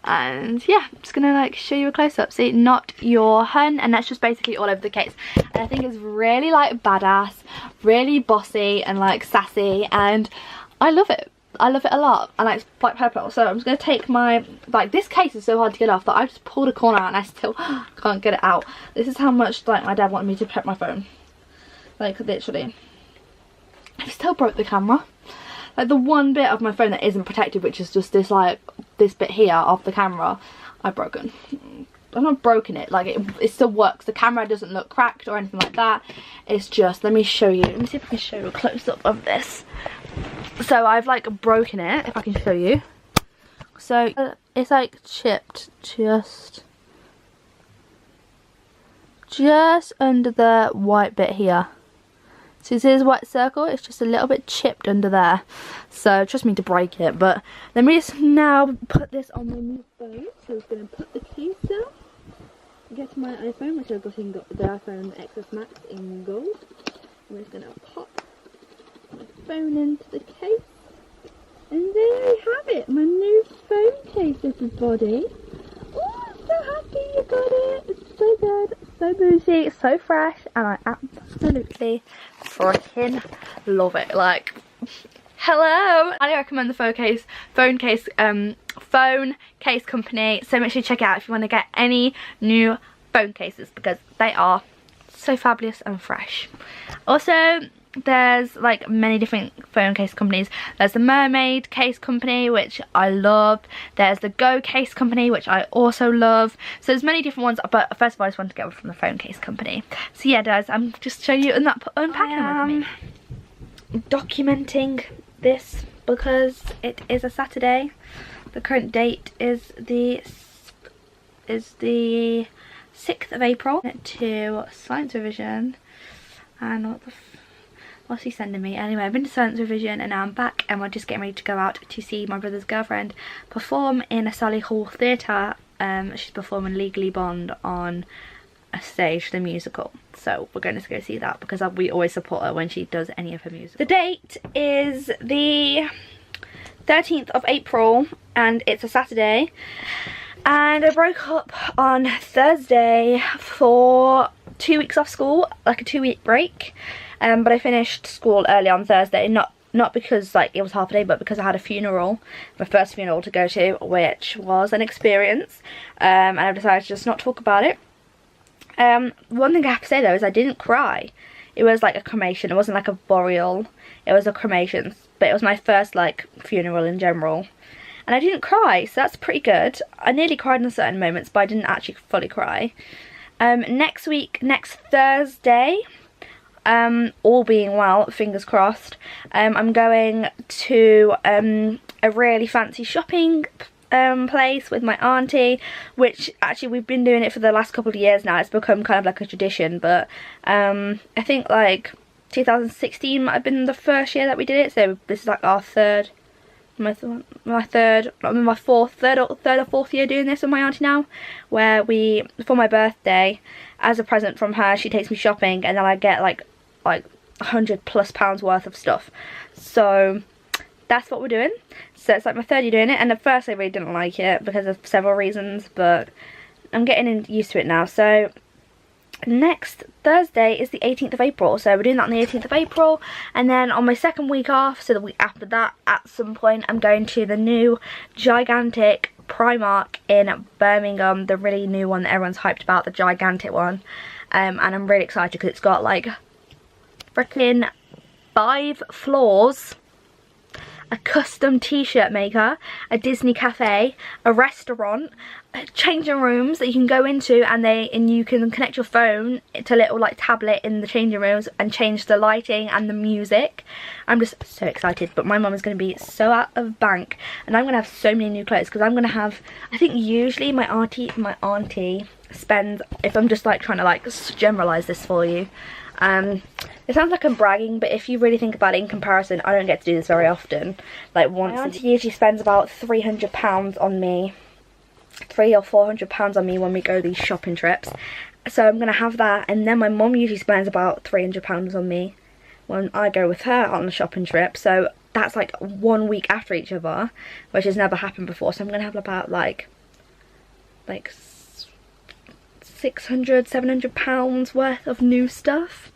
And yeah, I'm just gonna like show you a close-up. See, not your hun, and that's just basically all over the case. And I think it's really like badass, really bossy and like sassy, and I love it. I love it a lot, and it's quite purple. So I'm just gonna take my, like, this case is so hard to get off that I just pulled a corner out and I still can't get it out. This is how much like my dad wanted me to protect my phone, like literally. I still broke the camera. Like the one bit of my phone that isn't protected, which is just this like this bit here of the camera, I've broken. I've not broken it, like it still works. The camera doesn't look cracked or anything like that. It's just, let me show you, let me see if I can show you a close-up of this. So I've like broken it, if I can show you. So it's like chipped just under the white bit here. So you see this white circle? It's just a little bit chipped under there. So trust me to break it. But let me just now put this on my new phone. So I'm just going to put the case down. Get my iPhone, which I've got in the iPhone XS Max in gold. I'm just going to pop my phone into the case. And there we have it. My new phone case, everybody. Oh, I'm so happy you got it. It's so good. So bougie, so fresh, and I absolutely freaking love it. Like, hello! I highly recommend the phone case company. So make sure you check it out if you want to get any new phone cases, because they are so fabulous and fresh. Also, there's like many different phone case companies. There's the Mermaid Case Company, which I love. There's the Go Case Company, which I also love. So there's many different ones, but first of all I just wanted to get one from the Phone Case Company. So yeah guys, I'm just showing you unpacking with me. Documenting this because it is a Saturday. The current date is the is the 6th of April to science revision. And what's he sending me? Anyway, I've been to science revision and now I'm back and we're just getting ready to go out to see my brother's girlfriend perform in a Sally Hall theatre. She's performing Legally Blonde on a stage, the musical. So we're going to go see that because we always support her when she does any of her music. The date is the 13th of April and it's a Saturday. And I broke up on Thursday for 2 weeks off school, like a 2-week break. But I finished school early on Thursday, not because like it was half a day, but because I had a funeral, my first funeral to go to, which was an experience. And I decided to just not talk about it. One thing I have to say though is I didn't cry. It was like a cremation. It wasn't like a burial. It was a cremation, but it was my first like funeral in general. And I didn't cry, so that's pretty good. I nearly cried in certain moments, but I didn't actually fully cry. Next week, next Thursday, all being well, fingers crossed, I'm going to a really fancy shopping place with my auntie, which actually we've been doing it for the last couple of years now. It's become kind of like a tradition, but I think like 2016 might have been the first year that we did it, so this is like our third my fourth or fourth year doing this with my auntie now, where we, for my birthday, as a present from her, she takes me shopping and then I get like £100+ worth of stuff. So that's what we're doing. So it's like my third year doing it, and at first I really didn't like it because of several reasons, but I'm getting used to it now. So next Thursday is the 18th of April, so we're doing that on the 18th of April, and then on my second week off, so the week after that, at some point I'm going to the new gigantic Primark in Birmingham, the really new one that everyone's hyped about, the gigantic one. And I'm really excited because it's got like freaking 5 floors, a custom t-shirt maker, a Disney cafe, a restaurant, changing rooms that you can go into, and you can connect your phone to a little like tablet in the changing rooms and change the lighting and the music. I'm just so excited, but my mum is going to be so out of bank, and I'm going to have so many new clothes because I'm going to have, I think usually my auntie spends, if I'm just like trying to like generalize this for you, it sounds like I'm bragging, but if you really think about it in comparison, I don't get to do this very often. Like once, my auntie usually spends about £300 on me, £300 or £400 on me when we go these shopping trips. So I'm gonna have that, and then my mum usually spends about £300 on me when I go with her on a shopping trip. So that's like 1 week after each other, which has never happened before. So I'm gonna have about like £600–700 worth of new stuff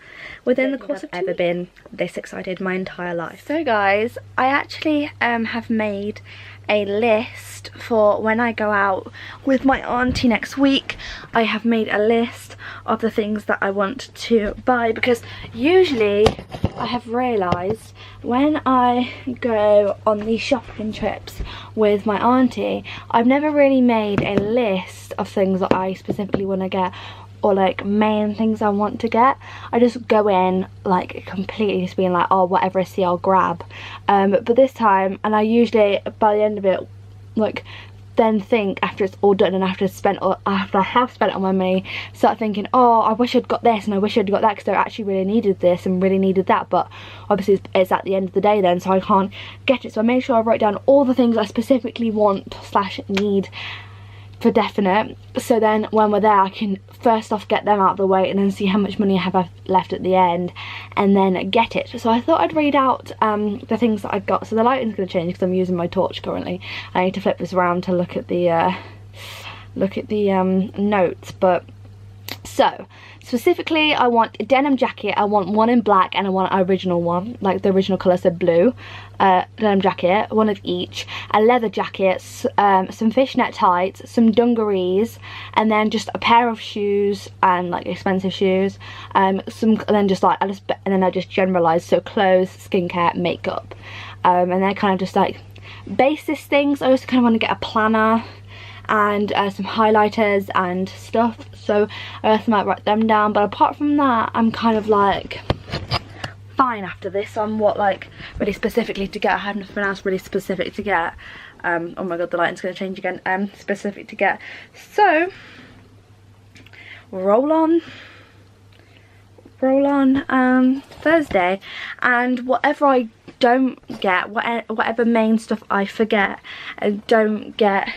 within the course of 2 weeks. I've ever been this excited my entire life. So guys, I actually have made a list for when I go out with my auntie next week. I have made a list of the things that I want to buy, because usually I have realised when I go on these shopping trips with my auntie, I've never really made a list of things that I specifically want to get, or like main things I want to get. I just go in like completely just being like, oh, whatever I see I'll grab. But this time, and I usually by the end of it like then think, after it's all done and after I have spent all my money, start thinking, oh, I wish I'd got this and I wish I'd got that, because I actually really needed this and really needed that, but obviously it's at the end of the day then, so I can't get it. So I made sure I wrote down all the things I specifically want / need for definite, so then when we're there I can first off get them out of the way and then see how much money I have left at the end and then get it. So I thought I'd read out the things that I've got. So the lighting's going to change because I'm using my torch currently. I need to flip this around to look at the notes. But so specifically, I want a denim jacket. I want one in black and I want an original one, like the original colour, so blue. Denim jacket, one of each, a leather jacket, some fishnet tights, some dungarees, and then just a pair of shoes, and like expensive shoes, and then I just generalise, so clothes, skincare, makeup, and then kind of just like basis things. I also kind of want to get a planner and some highlighters and stuff, so I also might write them down. But apart from that, I'm kind of like fine after this on what like really specifically to get. I have nothing else really specific to get. Oh my god, the lighting's going to change again. Specific to get. So roll on Thursday, and whatever I don't get, whatever main stuff I forget and don't get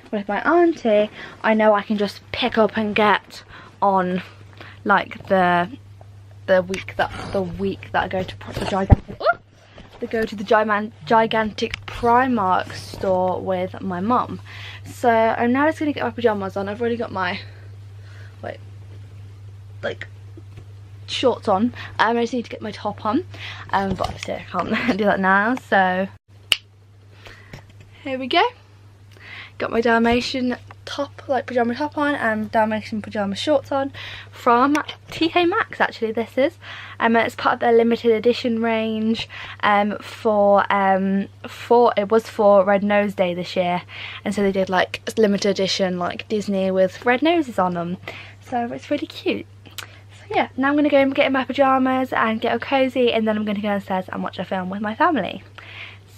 with my auntie, I know I can just pick up and get on like the week that I go to the gigantic Primark store with my mum. So I'm now just gonna get my pajamas on. I've already got my like shorts on. I just need to get my top on, but obviously I can't do that now. So here we go. Got my Dalmatian top, like pajama top on, and Dalmatian pajama shorts on from TK Maxx. Actually, this is it's part of their limited edition range. It was for Red Nose Day this year, and so they did like a limited edition like Disney with red noses on them. So it's really cute. So yeah, now I'm gonna go and get in my pajamas and get all cozy, and then I'm gonna go downstairs and watch a film with my family.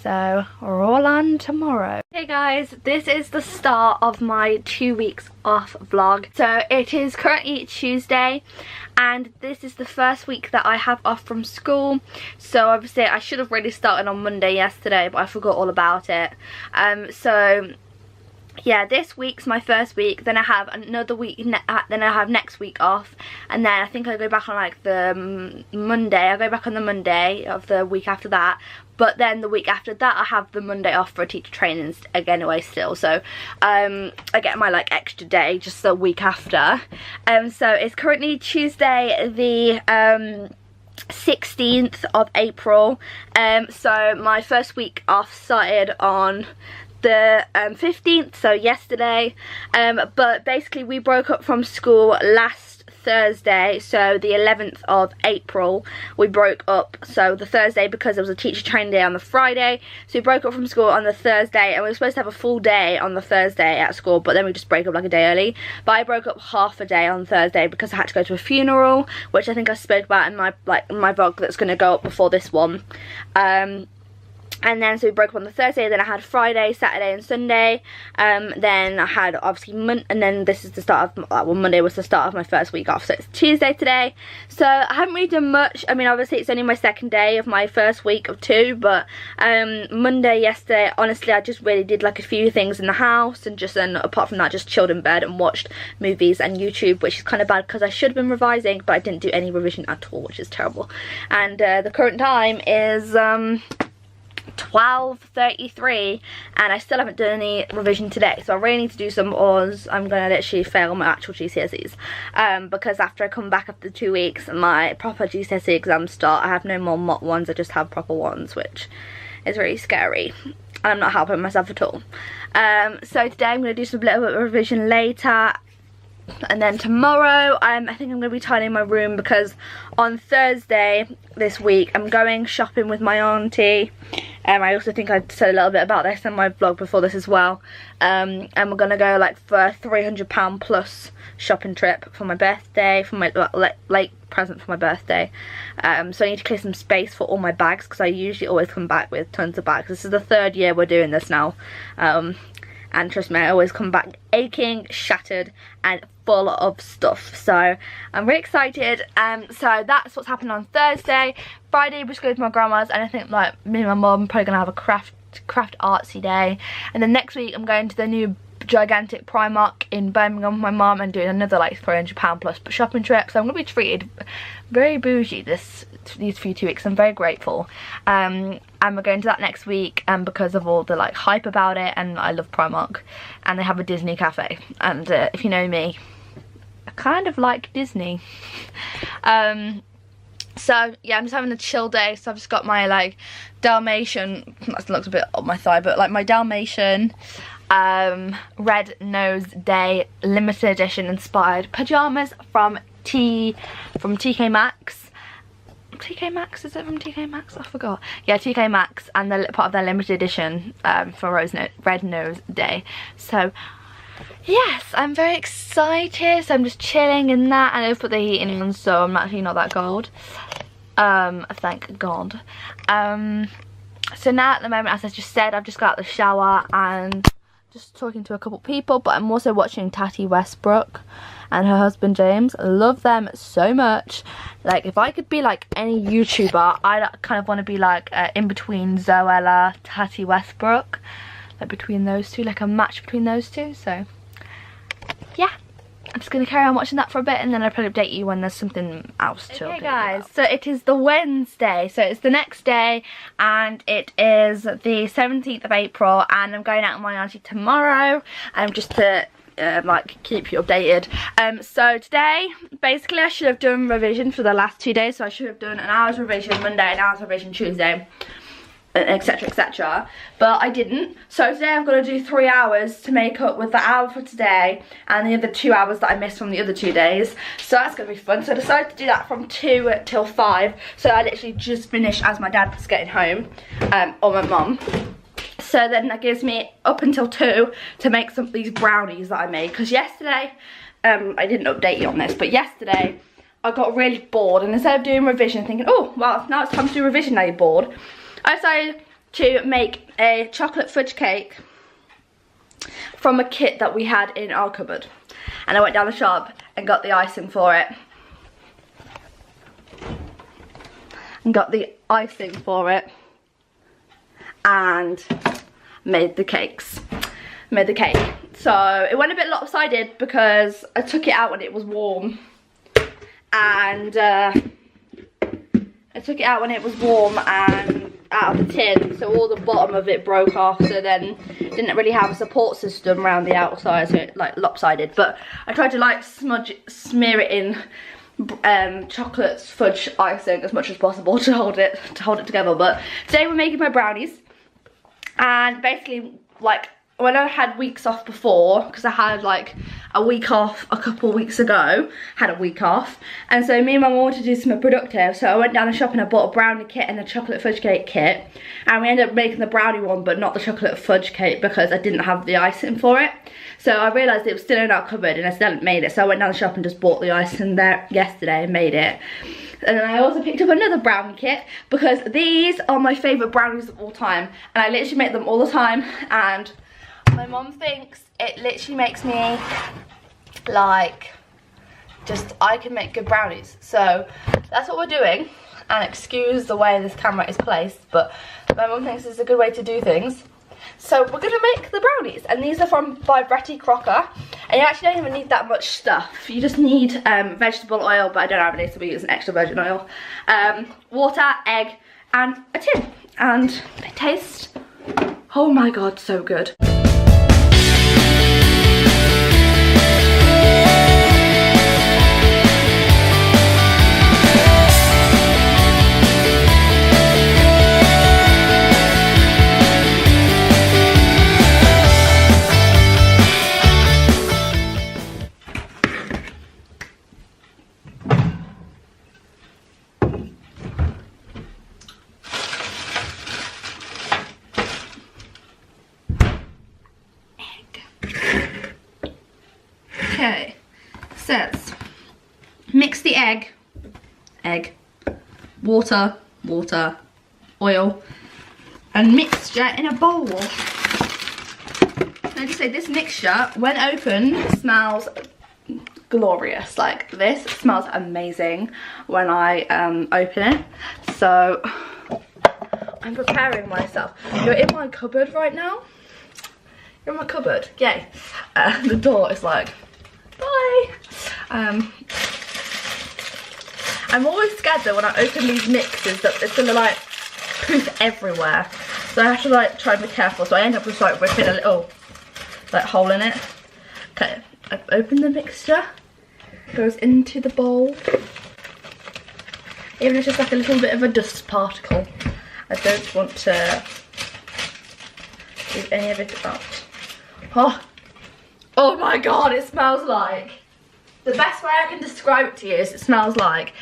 So we're all on tomorrow. Hey guys, this is the start of my 2 weeks off vlog. So it is currently Tuesday, and this is the first week that I have off from school. So obviously I should have really started on Monday yesterday, but I forgot all about it. So yeah, this week's my first week, then I have another week, then I have next week off, and then I think I go back on like the Monday. I go back on the Monday of the week after that, but then the week after that I have the Monday off for teacher training again anyway still. So I get my like extra day just the week after. So it's currently Tuesday the 16th of April. So my first week off started on the 15th, so yesterday, but basically we broke up from school last Thursday, so the 11th of April we broke up. So the Thursday, because there was a teacher training day on the Friday, so we broke up from school on the Thursday, and we were supposed to have a full day on the Thursday at school, but then we just break up like a day early. But I broke up half a day on Thursday because I had to go to a funeral, which I think I spoke about in my vlog that's going to go up before this one. And then so we broke up on the Thursday, then I had Friday, Saturday and Sunday, then I had obviously and then this is the start of, well, Monday was the start of my first week off, so it's Tuesday today. So I haven't really done much. I mean, obviously it's only my second day of my first week of 2, but Monday, yesterday, honestly I just really did like a few things in the house, and just then apart from that just chilled in bed and watched movies and YouTube, which is kind of bad because I should have been revising, but I didn't do any revision at all, which is terrible. And the current time is 12:33, and I still haven't done any revision today, so I really need to do some, or I'm gonna literally fail my actual GCSEs, because after I come back after 2 weeks my proper GCSE exams start. I have no more mock ones, I just have proper ones, which is really scary, and I'm not helping myself at all. So today I'm gonna do some little bit of revision later. And then tomorrow I think I'm going to be tidying my room, because on Thursday this week I'm going shopping with my auntie. I also think I said a little bit about this in my vlog before this as well. And we're going to go like for a £300 plus shopping trip for my birthday, for my late present for my birthday. So I need to clear some space for all my bags, because I usually always come back with tons of bags. This is the 3rd year we're doing this now. And trust me, I always come back aching, shattered and full of stuff. So I'm really excited. So that's what's happened on Thursday. Friday we're just going to my grandma's, and I think like me and my mum probably gonna have a craft artsy day. And then next week I'm going to the new gigantic Primark in Birmingham with my mum and doing another like £300 plus shopping trip. So I'm gonna be treated very bougie these few 2 weeks. I'm very grateful. And we're going to that next week, and because of all the like hype about it, and I love Primark, and they have a Disney cafe, and if you know me, I kind of like Disney. So yeah, I'm just having a chill day. So I've just got my like Dalmatian, that looks a bit on my thigh, but like my Dalmatian Red Nose Day limited edition inspired pajamas from TK Maxx. TK Maxx, is it from TK Maxx? I forgot. Yeah, TK Maxx, and they're part of their limited edition for Red Nose Day. So yes, I'm very excited. So I'm just chilling in that, and I've put the heating on, so I'm actually not that cold. Thank God. So now at the moment, as I just said, I've just got out of the shower and just talking to a couple people, but I'm also watching Tati Westbrook and her husband James. I love them so much. Like, if I could be like any YouTuber, I kind of want to be like in between Zoella, Tati Westbrook, like between those two, like a match between those two. So yeah, I'm just going to carry on watching that for a bit, and then I'll probably update you when there's something else to update you guys, so it is the Wednesday, so it's the next day, and it is the 17th of April, and I'm going out with my auntie tomorrow, just to like keep you updated. So today, basically, I should have done revision for the last 2 days, so I should have done an hour's revision Monday, an hour's revision Tuesday, etc, etc, but I didn't. So today I've got to do 3 hours to make up with the hour for today and the other 2 hours that I missed from the other 2 days, so that's going to be fun. So I decided to do that from 2 till 5, so I literally just finished as my dad was getting home, or my mum. So then that gives me up until 2 to make some of these brownies that I made, because yesterday, I didn't update you on this, but yesterday I got really bored, and instead of doing revision thinking, oh well, now it's time to do revision, now you're bored, I decided to make a chocolate fudge cake from a kit that we had in our cupboard. And I went down the shop and got the icing for it. And made the cakes. Made the cake. So it went a bit lopsided because I took it out when it was warm. And out of the tin, so all the bottom of it broke off, so then didn't really have a support system around the outside, so it like lopsided. But I tried to like smear it in chocolate fudge icing as much as possible to hold it together. But today we're making my brownies, and basically, like, when I had weeks off before, because I had like a week off a couple weeks ago, and so me and my mum wanted to do something productive, so I went down the shop and I bought a brownie kit and a chocolate fudge cake kit, and we ended up making the brownie one but not the chocolate fudge cake because I didn't have the icing for it. So I realised it was still in our cupboard and I still hadn't made it, so I went down the shop and just bought the icing there yesterday and made it. And then I also picked up another brownie kit because these are my favourite brownies of all time, and I literally make them all the time, and my mum thinks it literally makes me like, just, I can make good brownies. So that's what we're doing, and excuse the way this camera is placed, but my mum thinks it's a good way to do things. So we're gonna make the brownies, and these are by Betty Crocker, and you actually don't even need that much stuff. You just need vegetable oil, but I don't have any, so we use an extra virgin oil, water, egg, and a tin, and they taste, oh my god, so good. Okay, says mix the egg, water, oil, and mixture in a bowl. Can I just say, this mixture, when opened, smells glorious. Like, this smells amazing when I open it. So I'm preparing myself. You're in my cupboard right now. You're in my cupboard. Yay. The door is like, bye. I'm always scared though when I open these mixes that it's gonna like poof everywhere. So I have to like try and be careful. So I end up just like ripping a little like hole in it. Okay, I've opened the mixture. It goes into the bowl. Even if it's just like a little bit of a dust particle, I don't want to leave any of it out. Oh my god, it smells like, the best way I can describe it to you is it smells like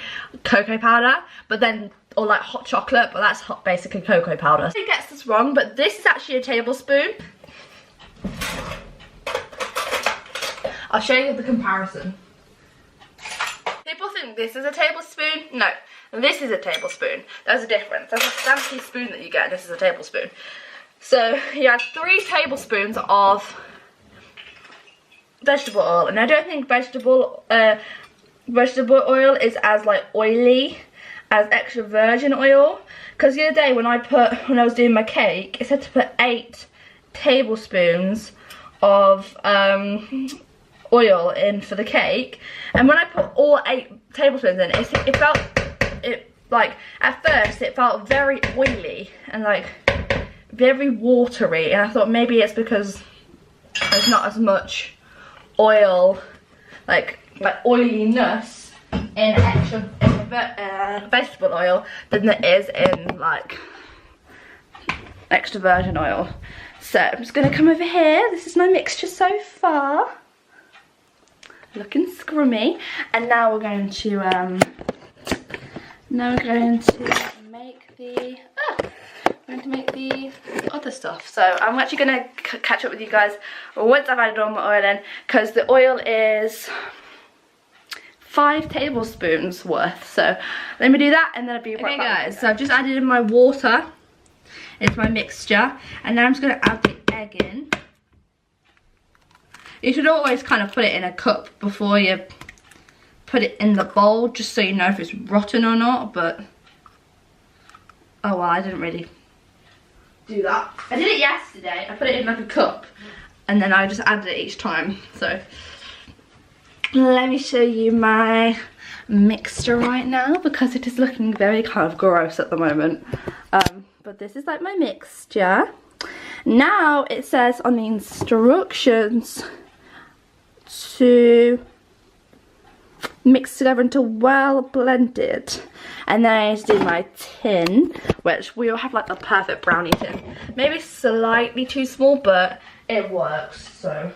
cocoa powder, but then, or like hot chocolate, but that's basically cocoa powder. He gets this wrong, but this is actually a tablespoon. I'll show you the comparison. People think this is a tablespoon. No, This is a tablespoon. There's a difference. There's a fancy spoon that you get, and this is a tablespoon. So you add 3 tablespoons of vegetable oil, and I don't think vegetable oil is as like oily as extra virgin oil, because the other day when I was doing my cake, it said to put 8 tablespoons of oil in for the cake, and when I put all 8 tablespoons in, it felt like at first it felt very oily and like very watery, and I thought maybe it's because there's not as much oil, like oiliness in vegetable oil than there is in like extra virgin oil. So I'm just going to come over here. This is my mixture so far, looking scrummy, and now we're going to make the other stuff. So I'm actually going to catch up with you guys once I've added all my oil in, because the oil is 5 tablespoons worth. So let me do that and then I'll be right back. Okay guys, so I've just added in my water into my mixture, and now I'm just going to add the egg in. You should always kind of put it in a cup before you put it in the bowl, just so you know if it's rotten or not, but oh well, I didn't really do that. I did it yesterday. I put it in like a cup and then I just added it each time. So let me show you my mixture right now, because it is looking very kind of gross at the moment. But this is like my mixture. Now it says on the instructions to mix together until well blended, and then I need to do my tin, which we will have like a perfect brownie tin. Maybe slightly too small, but it works. So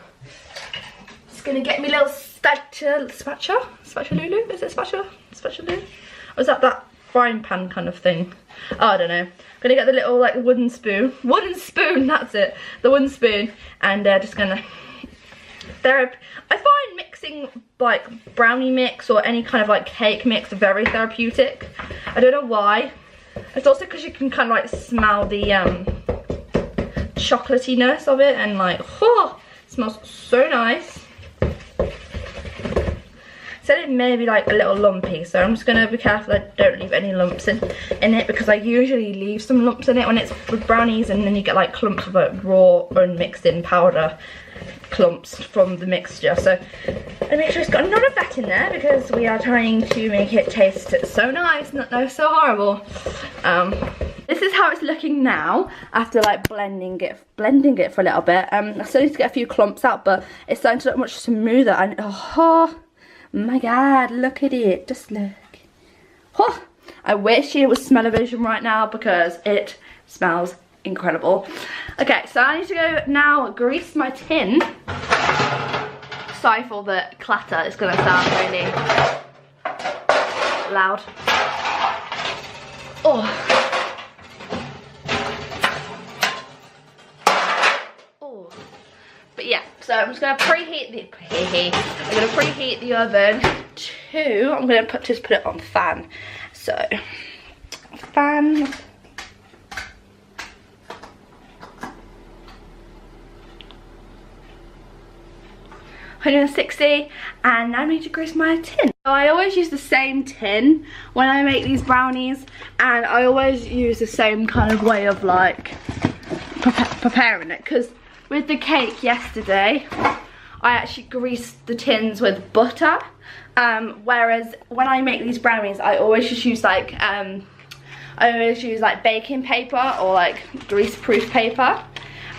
just gonna get me a little spatula, is it spatula? Or is that frying pan kind of thing? Oh, I don't know. I'm gonna get the little like wooden spoon, that's it, the wooden spoon, and just gonna, I find mixing like brownie mix or any kind of like cake mix very therapeutic. I don't know why. It's also because you can kind of like smell the chocolatiness of it, and like, oh, it smells so nice. Said it may be like a little lumpy, so I'm just gonna be careful I don't leave any lumps in it, because I usually leave some lumps in it when it's with brownies, and then you get like clumps of like raw unmixed in powder clumps from the mixture. So I make sure it's got none of that in there, because we are trying to make it taste so nice, not so horrible. This is how it's looking now after like blending it for a little bit. I still need to get a few clumps out, but it's starting to look much smoother, and oh my god, look at it, just look. Oh, I wish it was smell-o-vision right now, because it smells incredible. Okay, so I need to go now grease my tin. Sorry for the clatter, it's gonna sound really loud. Oh. But yeah, so I'm just gonna preheat the oven to, I'm gonna just put it on fan. So fan, 160, and now I need to grease my tin. So I always use the same tin when I make these brownies, and I always use the same kind of way of like preparing it, because with the cake yesterday, I actually greased the tins with butter, whereas when I make these brownies, I always just use like, baking paper or like grease-proof paper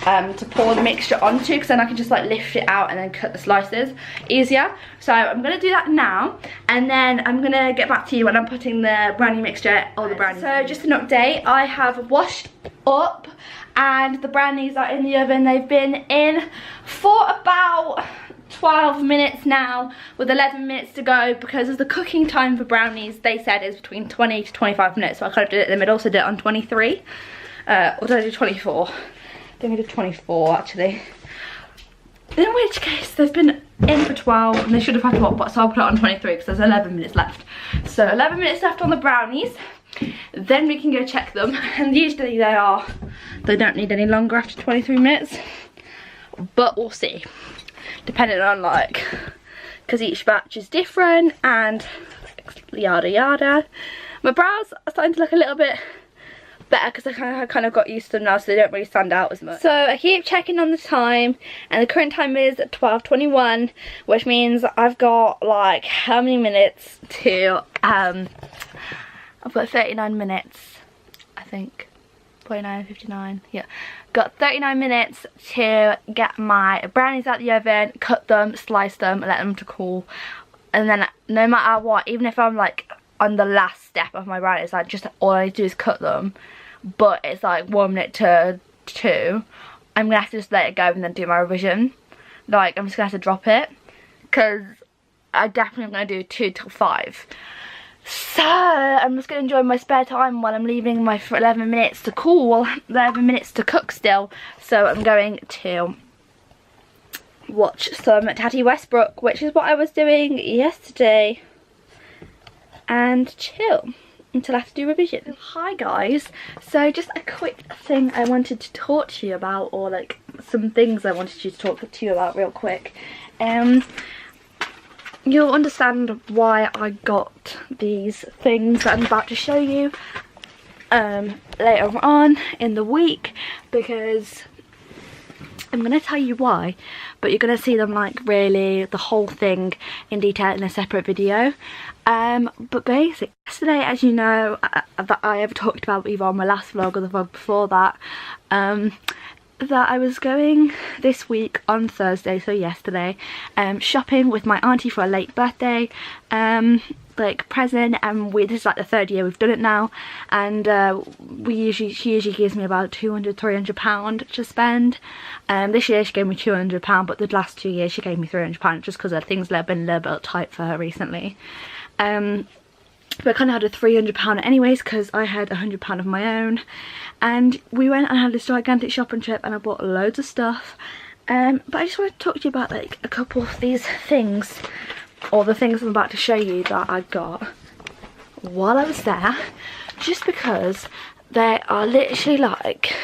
to pour the mixture onto, because then I can just like lift it out and then cut the slices easier. So I'm gonna do that now, and then I'm gonna get back to you when I'm putting the brownie mixture or the brownies. So just an update, I have washed up, and the brownies are in the oven. They've been in for about 12 minutes now, with 11 minutes to go, because of the cooking time for brownies they said is between 20 to 25 minutes, so I kind of did it in the middle, so I did it on 23, or did I do 24? I think I did 24 actually. In which case, they've been in for 12 and they should have had to up, so I'll put it on 23 because there's 11 minutes left. So 11 minutes left on the brownies. Then we can go check them. And usually they don't need any longer after 23 minutes. But we'll see. Depending on like, because each batch is different and yada yada. My brows are starting to look a little bit better because I kind of got used to them now, so they don't really stand out as much. So I keep checking on the time, and the current time is 12:21, which means I've got like how many minutes to I've got 39 minutes, I think. 49, 59, yeah. Got 39 minutes to get my brownies out the oven, cut them, slice them, let them to cool, and then no matter what, even if I'm like on the last step of my brownies, like just all I do is cut them, but it's like 1 minute to 2, I'm gonna have to just let it go and then do my revision. Like I'm just gonna have to drop it because I definitely am gonna do 2 till 5. So I'm just gonna enjoy my spare time while I'm leaving my 11 minutes to cool, 11 minutes to cook still. So I'm going to watch some Tati Westbrook, which is what I was doing yesterday, and chill until I have to do revision. Hi guys, so just a quick thing I wanted to talk to you about, or like some things I wanted you to talk to you about real quick. You'll understand why I got these things that I'm about to show you later on in the week, because I'm going to tell you why, but you're going to see them like really the whole thing in detail in a separate video. But basically yesterday, as you know, that I have talked about either on my last vlog or the vlog before that, that I was going this week on Thursday, so yesterday, shopping with my auntie for a late birthday like present, and this is like the 3rd year we've done it now, and she usually gives me about £200–300 to spend. This year she gave me £200, but the last 2 years she gave me £300 just because things have been a little bit tight for her recently. But I kind of had a £300 anyways because I had £100 of my own, and we went and had this gigantic shopping trip and I bought loads of stuff. But I just wanted to talk to you about like a couple of these things, or the things I'm about to show you that I got while I was there, just because they are literally like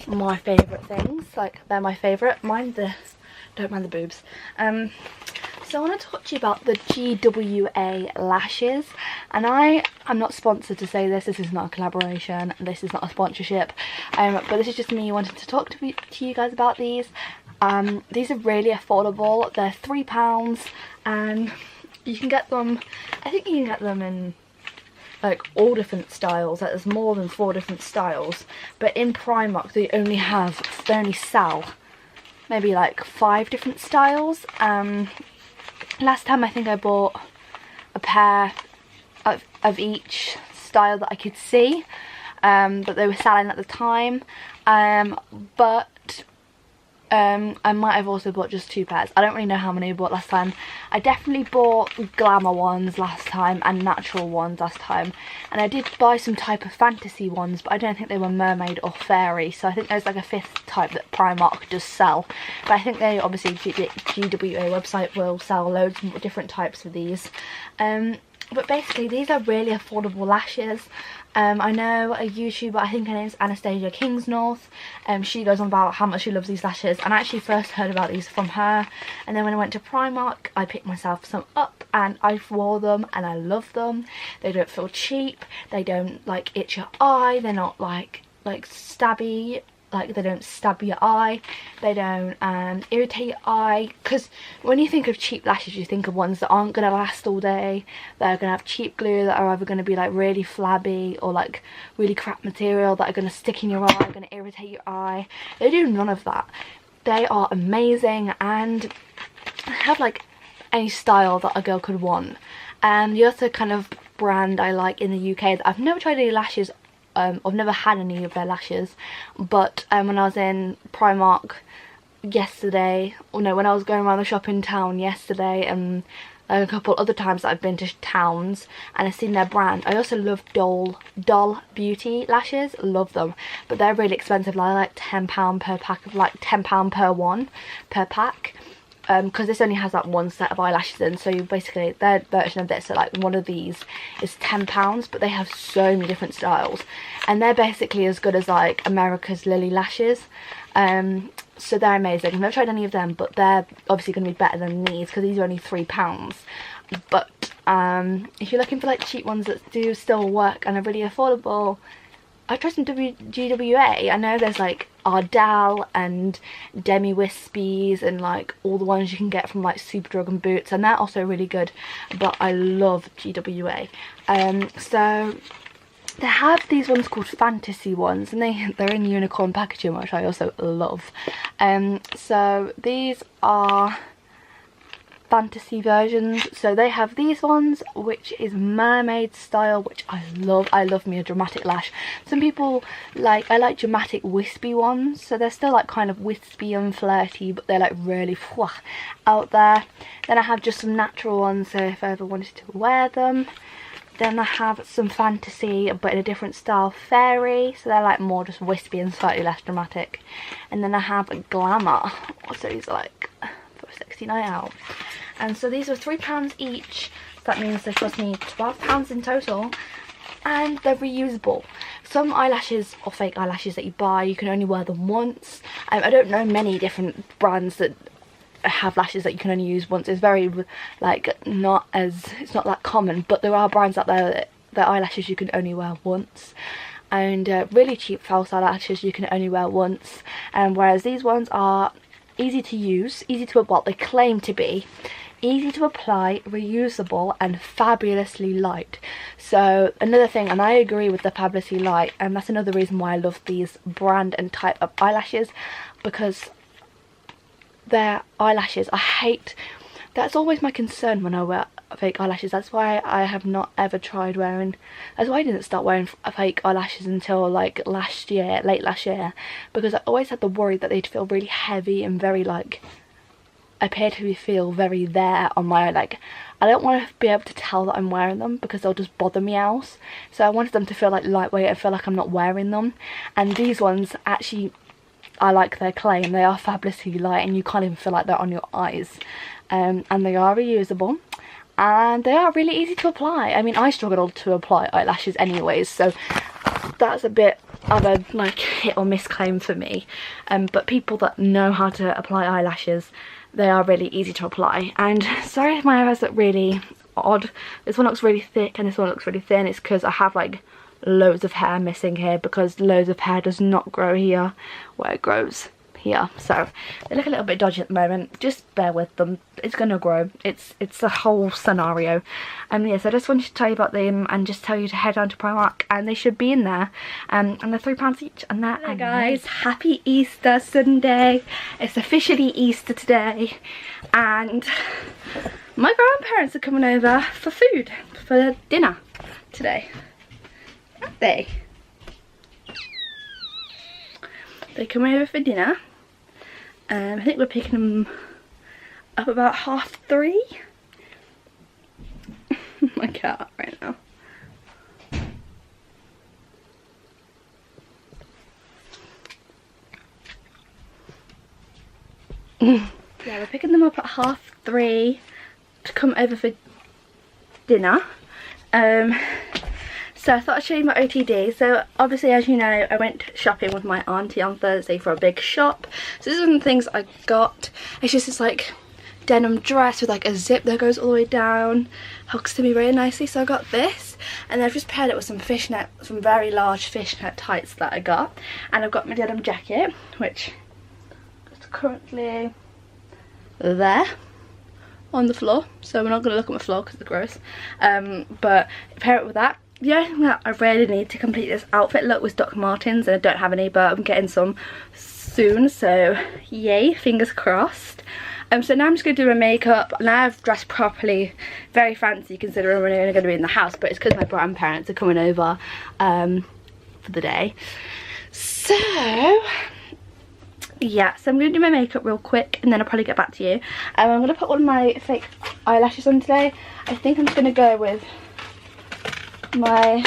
my favourite things. Like they're my favourite. Don't mind the boobs. So I want to talk to you about the GWA lashes, and I'm not sponsored to say this is not a collaboration, this is not a sponsorship, but this is just me wanting to talk to you guys about these. These are really affordable. They're £3, and you can get them, I think you can get them in like all different styles. Like there's more than 4 different styles, but in Primark they only sell maybe like 5 different styles. Last time I think I bought a pair of each style that I could see that they were selling at the time, but I might have also bought just 2 pairs. I don't really know how many I bought last time. I definitely bought glamour ones last time and natural ones last time, and I did buy some type of fantasy ones, but I don't think they were mermaid or fairy, so I think there's like a 5th type that Primark does sell. But I think they obviously, GWA website will sell loads of different types of these. But basically these are really affordable lashes. I know a YouTuber, I think her name's Anastasia Kingsnorth, she goes on about how much she loves these lashes, and I actually first heard about these from her, and then when I went to Primark I picked myself some up and I wore them and I love them. They don't feel cheap, they don't like itch your eye, they're not like stabby, like they don't stab your eye, they don't irritate your eye, because when you think of cheap lashes you think of ones that aren't going to last all day, that are going to have cheap glue, that are either going to be like really flabby or like really crap material that are going to stick in your eye, going to irritate your eye. They do none of that. They are amazing and have like any style that a girl could want. And the other kind of brand I like in the UK that I've never tried any lashes, I've never had any of their lashes, but when I was in Primark yesterday, or no, when I was going around the shop in town yesterday and like a couple other times that I've been to towns and I've seen their brand. I also love Doll Beauty lashes, love them, but they're really expensive, like £10 per pack, of like £10 per pack. Because this only has like one set of eyelashes in, so you basically, their version of this, so like one of these is £10, but they have so many different styles, and they're basically as good as like America's Lily lashes. So they're amazing. I've never tried any of them, but they're obviously going to be better than these because these are only £3. But if you're looking for like cheap ones that do still work and are really affordable, I tried some GWA. I know there's like Ardell and Demi Wispies and like all the ones you can get from like Superdrug and Boots, and they're also really good, but I love GWA. So they have these ones called fantasy ones, and they're in unicorn packaging, which I also love. So these are fantasy versions. So they have these ones, which is mermaid style, which I love. I love me a dramatic lash. Some people like, I like dramatic wispy ones, so they're still like kind of wispy and flirty, but they're like really out there. Then I have just some natural ones, so if I ever wanted to wear them. Then I have some fantasy, but in a different style, fairy, so they're like more just wispy and slightly less dramatic. And then I have a glamour, so these are like for a sexy night out. And so these are £3 each. That means they cost me £12 in total, and they're reusable. Some eyelashes or fake eyelashes that you buy, you can only wear them once. I don't know many different brands that have lashes that you can only use once. It's very like it's not that common, but there are brands out there that their eyelashes you can only wear once, and really cheap false eyelashes you can only wear once. And whereas these ones are easy to use, well, they claim to be easy to apply, reusable, and fabulously light. So another thing, and I agree with the fabulously light, and that's another reason why I love these brand and type of eyelashes, because their eyelashes, that's always my concern when I wear fake eyelashes. That's why I have not ever tried wearing, that's why I didn't start wearing fake eyelashes until like late last year, because I always had the worry that they'd feel really heavy and very like, appear to feel very there on my, like, I don't want to be able to tell that I'm wearing them because they'll just bother me else. So I wanted them to feel like lightweight and feel like I'm not wearing them. And these ones actually, I like their claim, they are fabulously light and you can't even feel like they're on your eyes. And they are reusable, and they are really easy to apply. I mean, I struggled to apply eyelashes anyways, so that's a bit of a like hit or miss claim for me. But people that know how to apply eyelashes, they are really easy to apply. And sorry if my eyes look really odd. This one looks really thick and this one looks really thin. It's because I have like loads of hair missing here, because loads of hair does not grow here where it grows here. So they look a little bit dodgy at the moment. Just bear with them. It's gonna grow. It's the whole scenario. Yes, I just wanted to tell you about them and just tell you to head down to Primark, and they should be in there. And they're £3 each. And that. Hey guys, happy Easter Sunday. It's officially Easter today, and my grandparents are coming over for food, for dinner today. Aren't they? They come over for dinner. I think we're picking them up about 3:30. My cat right now. Yeah, we're picking them up at 3:30 to come over for dinner. So I thought I'd show you my OTD. So obviously, as you know, I went shopping with my auntie on Thursday for a big shop. So these are the things I got. It's just this like denim dress with like a zip that goes all the way down. Hugs to me very nicely. So I got this, and I've just paired it with some fishnet, some very large fishnet tights that I got. And I've got my denim jacket, which is currently there on the floor. So we're not going to look at my floor because it's gross. But pair it with that. Yeah, I really need to complete this outfit look with Dr. Martens, and I don't have any, but I'm getting some soon, so yay, fingers crossed. So now I'm just going to do my makeup. Now I've dressed properly, very fancy considering we're only going to be in the house, but it's because my grandparents are coming over for the day. So yeah, so I'm going to do my makeup real quick and then I'll probably get back to you. I'm going to put one of my fake eyelashes on today. I think I'm just going to go with my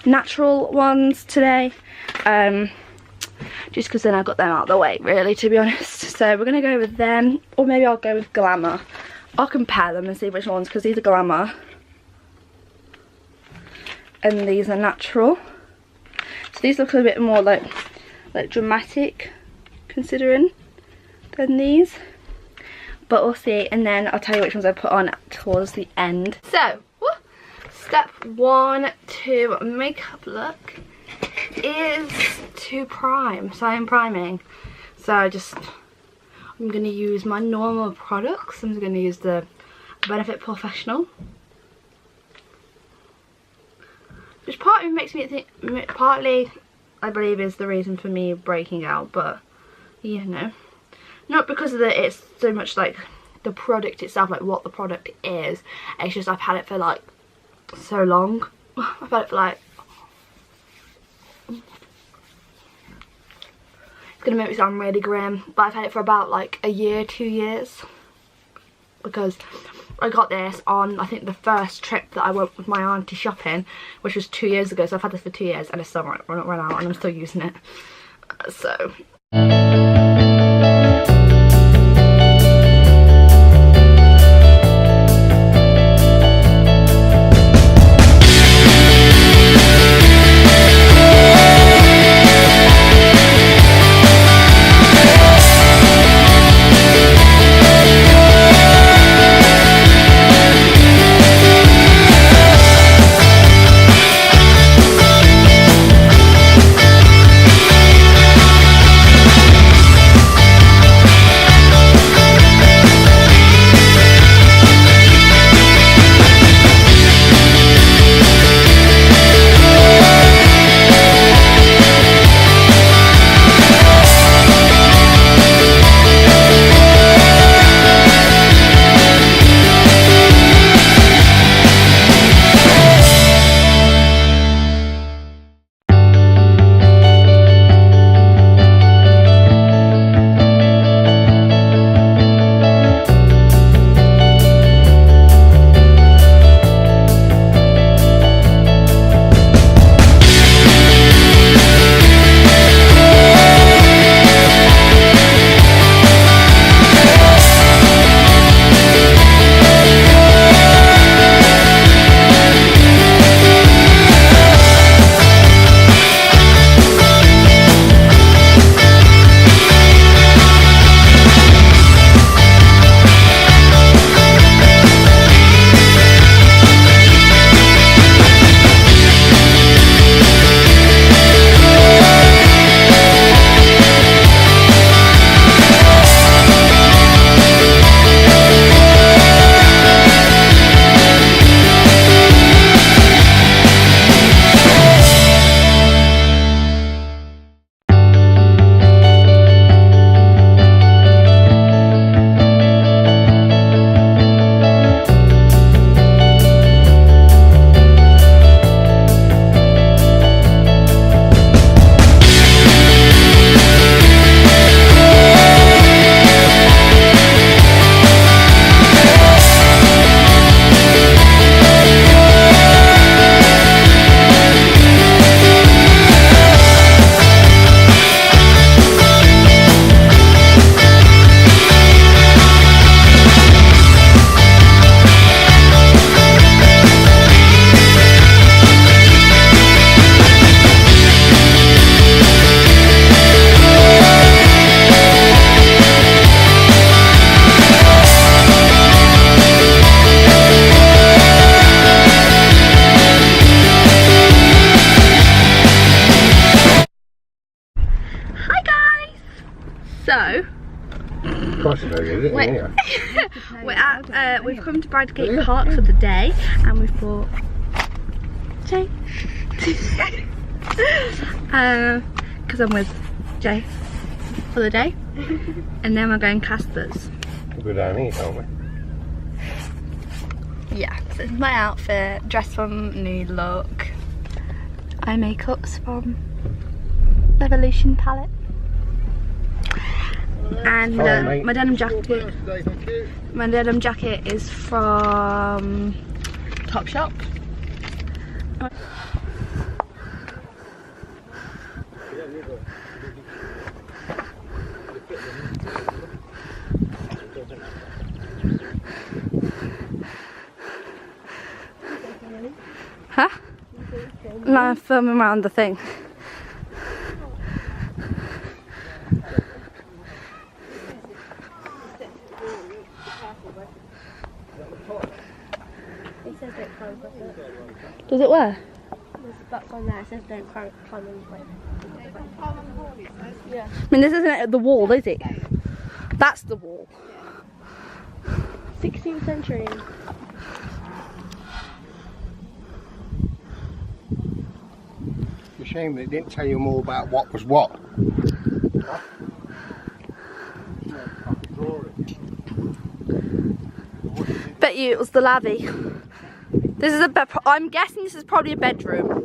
natural ones today. Just because then I got them out of the way, really, to be honest. So we're going to go with them, or maybe I'll go with Glamour. I'll compare them and see which ones, because these are Glamour and these are natural. So these look a bit more like dramatic, considering, than these. But we'll see, and then I'll tell you which ones I put on towards the end. So, step 1 to makeup look is to prime. So I'm priming. So I'm going to use my normal products. I'm going to use the Benefit Professional. Which partly makes me think, partly I believe is the reason for me breaking out, but you know, not because of it's so much like the product itself, like what the product is. It's just I've had it for like so long. I've had it for like, it's gonna make me sound really grim, but I've had it for about like a year, 2 years, because I got this on, I think, the first trip that I went with my auntie shopping, which was 2 years ago. So I've had this for 2 years and it's still not run out, and I'm still using it. So we've come to Bradgate Park for the day, and we've brought Jay because I'm with Jay for the day, and then we're going Casper's. We'll go down here, don't we? Yeah, so this is my outfit, dress from New Look, eye makeups from Revolution palette. And Sorry, mate. my denim jacket. My denim jacket is from Topshop. Huh? No, I'm filming around the thing. It says don't climb up it. Does it where? There's a box on there, it says don't climb on the way. Yeah. I mean, this isn't the wall, is it? That's the wall. 16th century. It's a shame they didn't tell you more about what was what. Bet you it was the lavvy. This is I'm guessing this is probably a bedroom.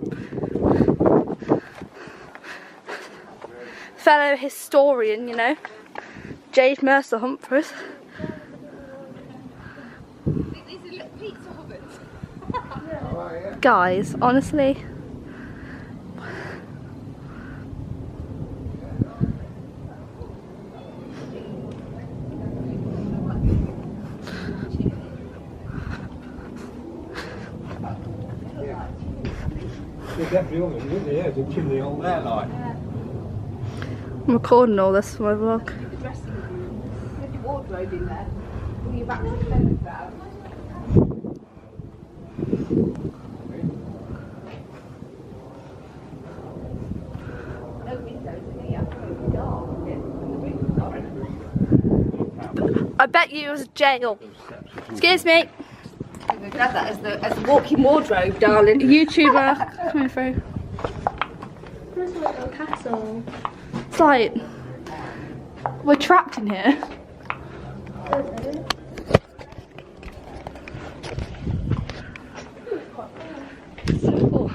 Fellow historian, you know, Jade Mercer-Humphries. These are little pizza ovens. Guys, honestly. There's definitely ovens, isn't there? There's a chimney on there, like. I'm recording all this for my vlog. The dressing room. There's a wardrobe in there. Bring your back to the fence out. No windows in here. It's dark, and the roof's I bet you it was a jail. Excuse me. We could have that as the walk-in wardrobe, darling. YouTuber coming through. There's like a castle. It's like we're trapped in here. So cool.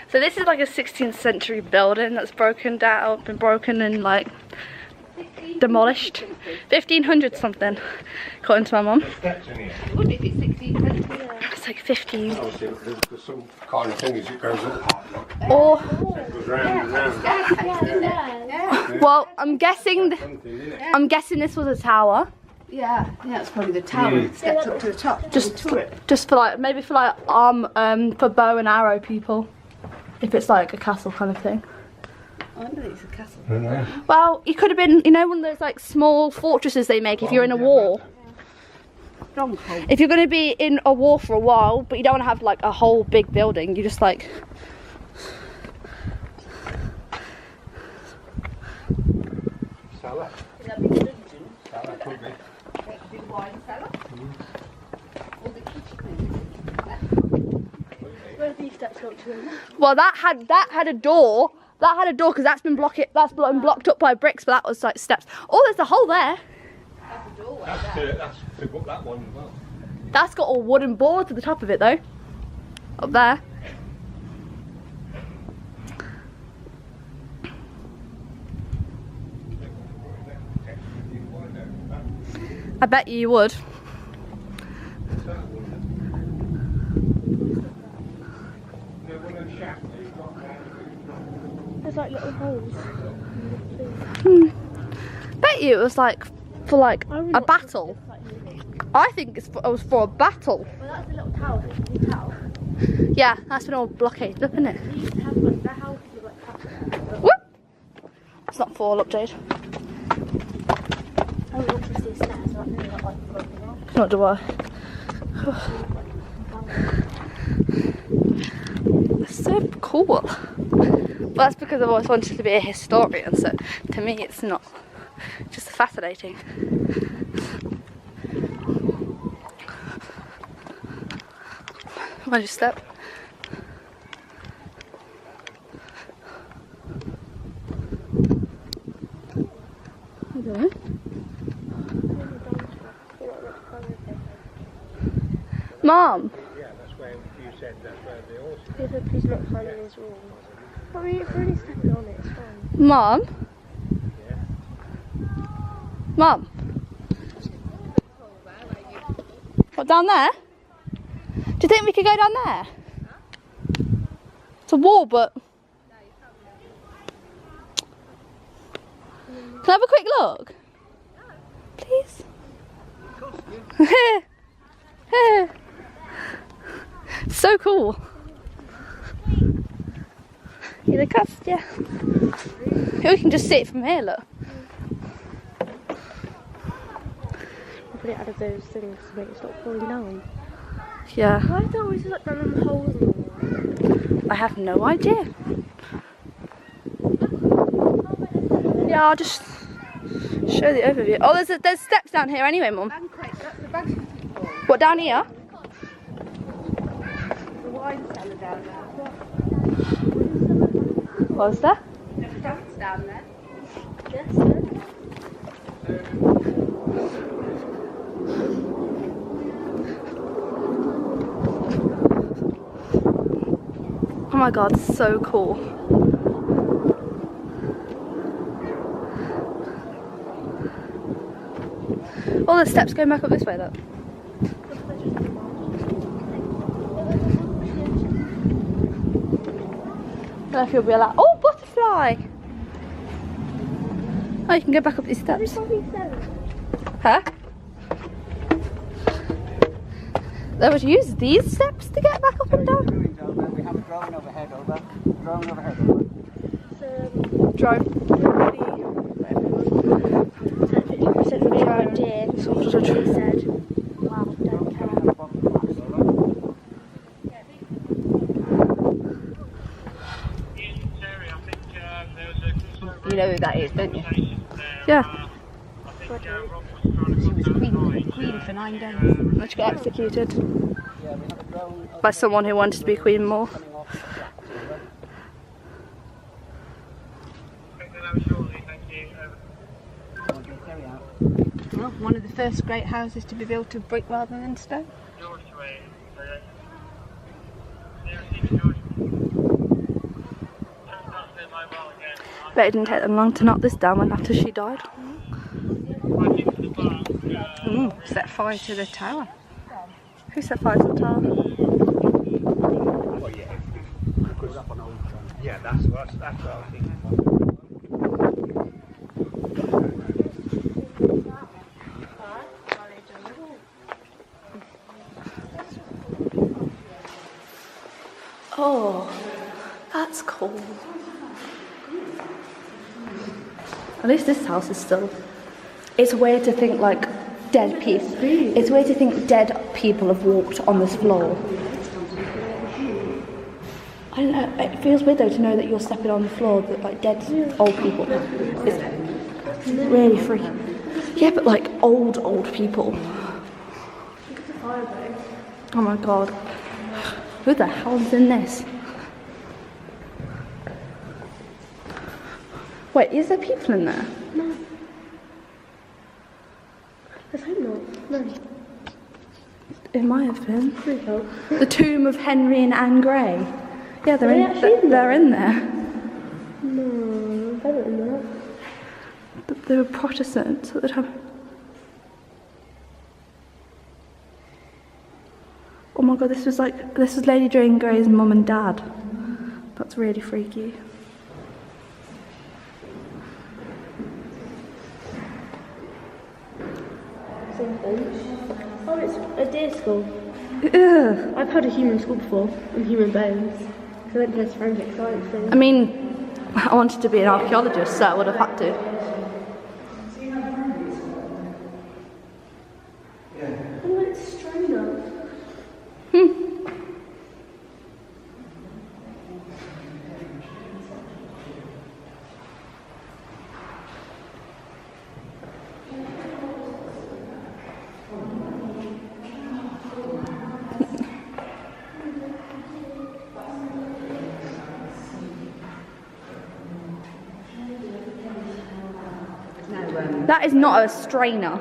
So this is like a 16th century building that's broken down, been broken and like demolished. 1500 something, according to my mum. Steps in here. It would if it's 16th century. It's like 15. Obviously, there's some kind of thing as it goes up. Or, It goes round and round. Yeah. well, I'm guessing Something in it. this was a tower. Yeah, it's probably the tower that steps up to the top. Just for like, maybe for like for bow and arrow people. If it's like a castle kind of thing. I wonder if it's a castle. I don't know. Well, it could have been, you know, one of those like small fortresses they make if you're in a war. Stronghold. If you're going to be in a war for a while, but you don't want to have like a whole big building, you just like... Cellar. That'd be the dungeon. Cellar could be. That'd be the wine cellar. Or the kitchen. Where are these steps up to? Well, that had a door. That had a door because that's been blocked up by bricks, but that was like steps. Oh, there's a hole there. That's a doorway. That's to book that one as well. That's got all wooden boards at the top of it though. Up there. I bet you would. There's like little holes. Bet you it was like for like I would a not battle. think it's like moving. I think it was for a battle. Well, that's a little tower. So it's a new tower. Yeah, that's been all blockaded up, isn't it? They used to have like their houses with like castles. Whoop! It's not fall up, Jade. I would want to see a stairs. So that's really not like broken off. Not do I. It's so cool. Well, that's because I've always wanted to be a historian, so to me it's not. Just fascinating. Mind your step. Okay. Mom! Yeah, that's where you said that's where the horse is. He said please not climb in his walls. I mean, if we're only stepping on it, it's fine. Mom! Yeah. Mum. What, down there? Do you think we could go down there? It's a wall, but... Can I have a quick look? Please? So cool. Yeah, the cost, yeah. We can just see it from here, look. Put it out of those things to make it stop falling down. Yeah. Why is there always like random holes in the wall? I have no idea. Yeah, I'll just show the overview. Oh, there's steps down here anyway, Mum. Banquet, that's the banquet hall. What, down here? The wine cellar down there. What was that? There's a dance down there. Yes, Oh my god, so cool. All the steps going back up this way, look. I don't know if you'll be allowed. Oh, butterfly! Oh, you can go back up these steps. Huh? They would use these steps to get back up and down? We have a drone overhead, over. Drone overhead, over. Drone. said we were a deer. He said, wow, don't care. You know who that is, don't you? Yeah. She was queen for 9 days. Let's get executed by someone who wanted to be queen more. Well, one of the first great houses to be built of brick rather than stone. Bet it didn't take them long to knock this down after she died. Set fire to the tower. Who set fire to the tower? Yeah, that's what I was thinking. Oh, that's cool. At least this house is still... It's weird to think like dead people. It's weird to think dead people have walked on this floor. I don't know, it feels weird though to know that you're stepping on the floor that like dead old people. It's really freaky. Yeah, but like old people. Oh my god. Who the hell's in this? Wait, is there people in there? No. Let's hope not. No. It might have been. Please hope. The tomb of Henry and Anne Grey. Yeah, they're they're in there. No, I don't know. But they were Protestants at the time. Oh my god, this was Lady Jane Grey's mum and dad. That's really freaky. Oh, it's a deer skull. Ugh. I've had a human skull before, and human bones. So I went to this forensic science thing. I mean, I wanted to be an archaeologist, so I would have had to. Oh, it's strainer. That is not a strainer.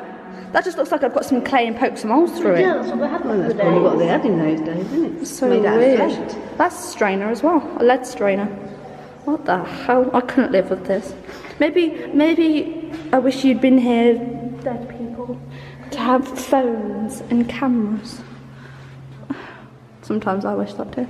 That just looks like I've got some clay and poked some holes through Yeah, it. that's what they had back in the Probably what they day. had in those days, isn't it? So Made out of weird. flint. That's a strainer as well, a lead strainer. What the hell? I couldn't live with this. Maybe I wish you'd been here dead people to have phones and cameras. Sometimes I wish that too.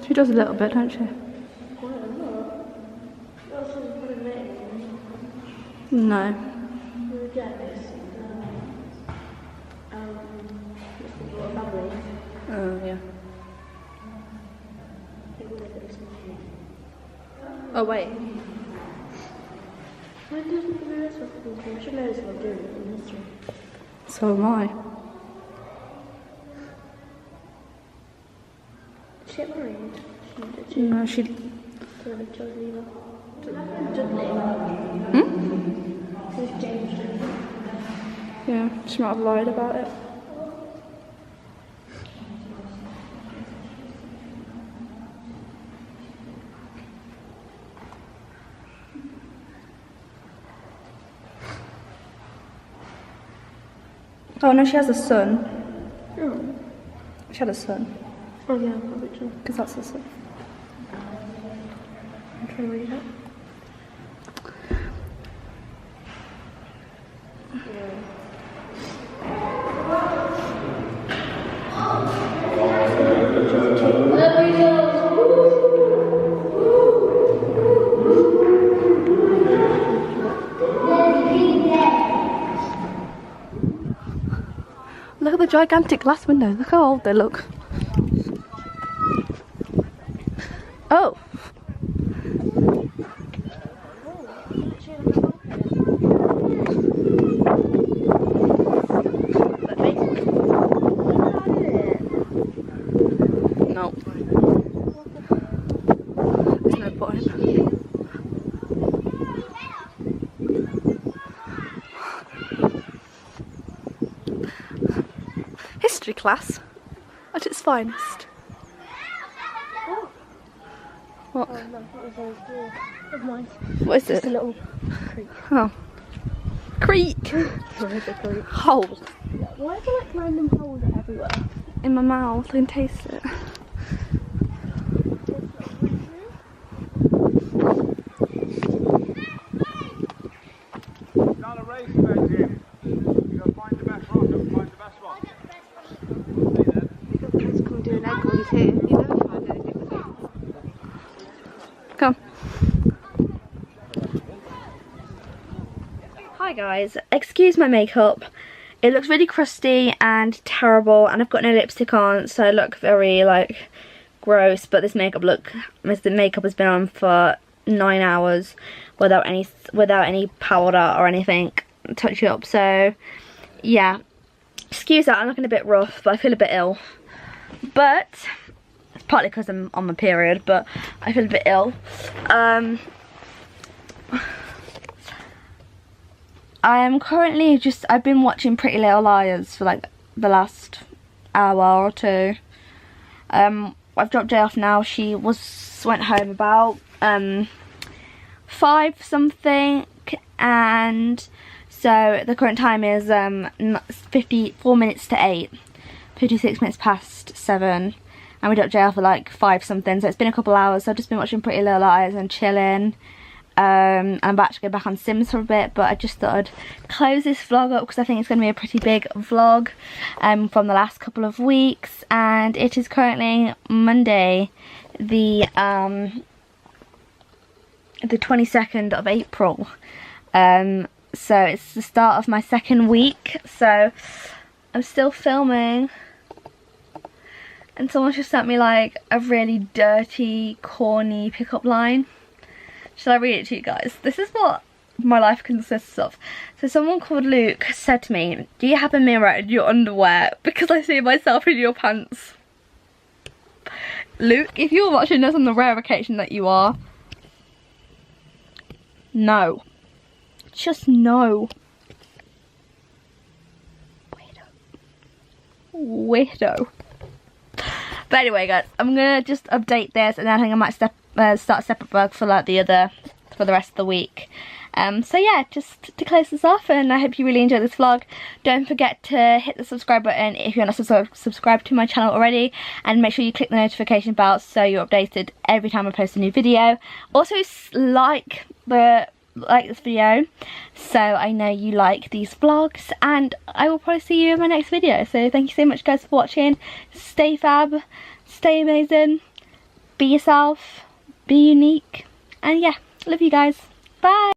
She does a little bit, don't she? No. Oh, yeah. Oh, wait. So am I. She get married? No, she... Yeah, she might have lied about it. Oh no, she has a son. Oh. She had a son. Oh yeah, probably true. Because that's her son. I'm trying to read it. Look at the gigantic glass windows. Look how old they look. Oh. No. There's no point. History class at its finest. What? Oh no, it was never mind. What is Just a it? little creek. Oh. Creek. Where's the creek? Hole. Why are there like random holes everywhere? In my mouth. I can taste it. It's not a race, man, Jim. You gotta find the best rock and find the best one. Let's come do an egg ones here. You never find anything with it. Come. Hi guys, excuse my makeup. It looks really crusty and terrible, and I've got no lipstick on, so I look very like gross. But this makeup has been on for 9 hours without any powder or anything touch it up. So yeah, excuse that. I'm looking a bit rough, but I feel a bit ill. But it's partly because I'm on my period, but I feel a bit ill. I am currently I've been watching Pretty Little Liars for like the last hour or two. I've dropped Jay off now. She went home about 5 something, and so the current time is 54 minutes to 8, 56 minutes past 7, and we dropped Jay off at like 5 something, so it's been a couple hours. So I've just been watching Pretty Little Liars and chilling. I'm about to go back on Sims for a bit, but I just thought I'd close this vlog up because I think it's going to be a pretty big vlog from the last couple of weeks. And it is currently Monday, the 22nd of April. So it's the start of my second week, so I'm still filming. And someone just sent me like a really dirty, corny pickup line. Shall I read it to you guys? This is what my life consists of. So someone called Luke said to me, "Do you have a mirror in your underwear? Because I see myself in your pants." Luke, if you're watching this on the rare occasion that you are, no. Just no. Wait up. weirdo. But anyway, guys, I'm gonna just update this, and then I think I might start a separate vlog for like the rest of the week. So yeah, just to close this off, and I hope you really enjoyed this vlog. Don't forget to hit the subscribe button if you're not subscribed to my channel already, and make sure you click the notification bell so you're updated every time I post a new video. Also like this video so I know you like these vlogs, and I will probably see you in my next video. So thank you so much, guys, for watching. Stay fab, stay amazing, be yourself, be unique, and yeah, love you guys. Bye.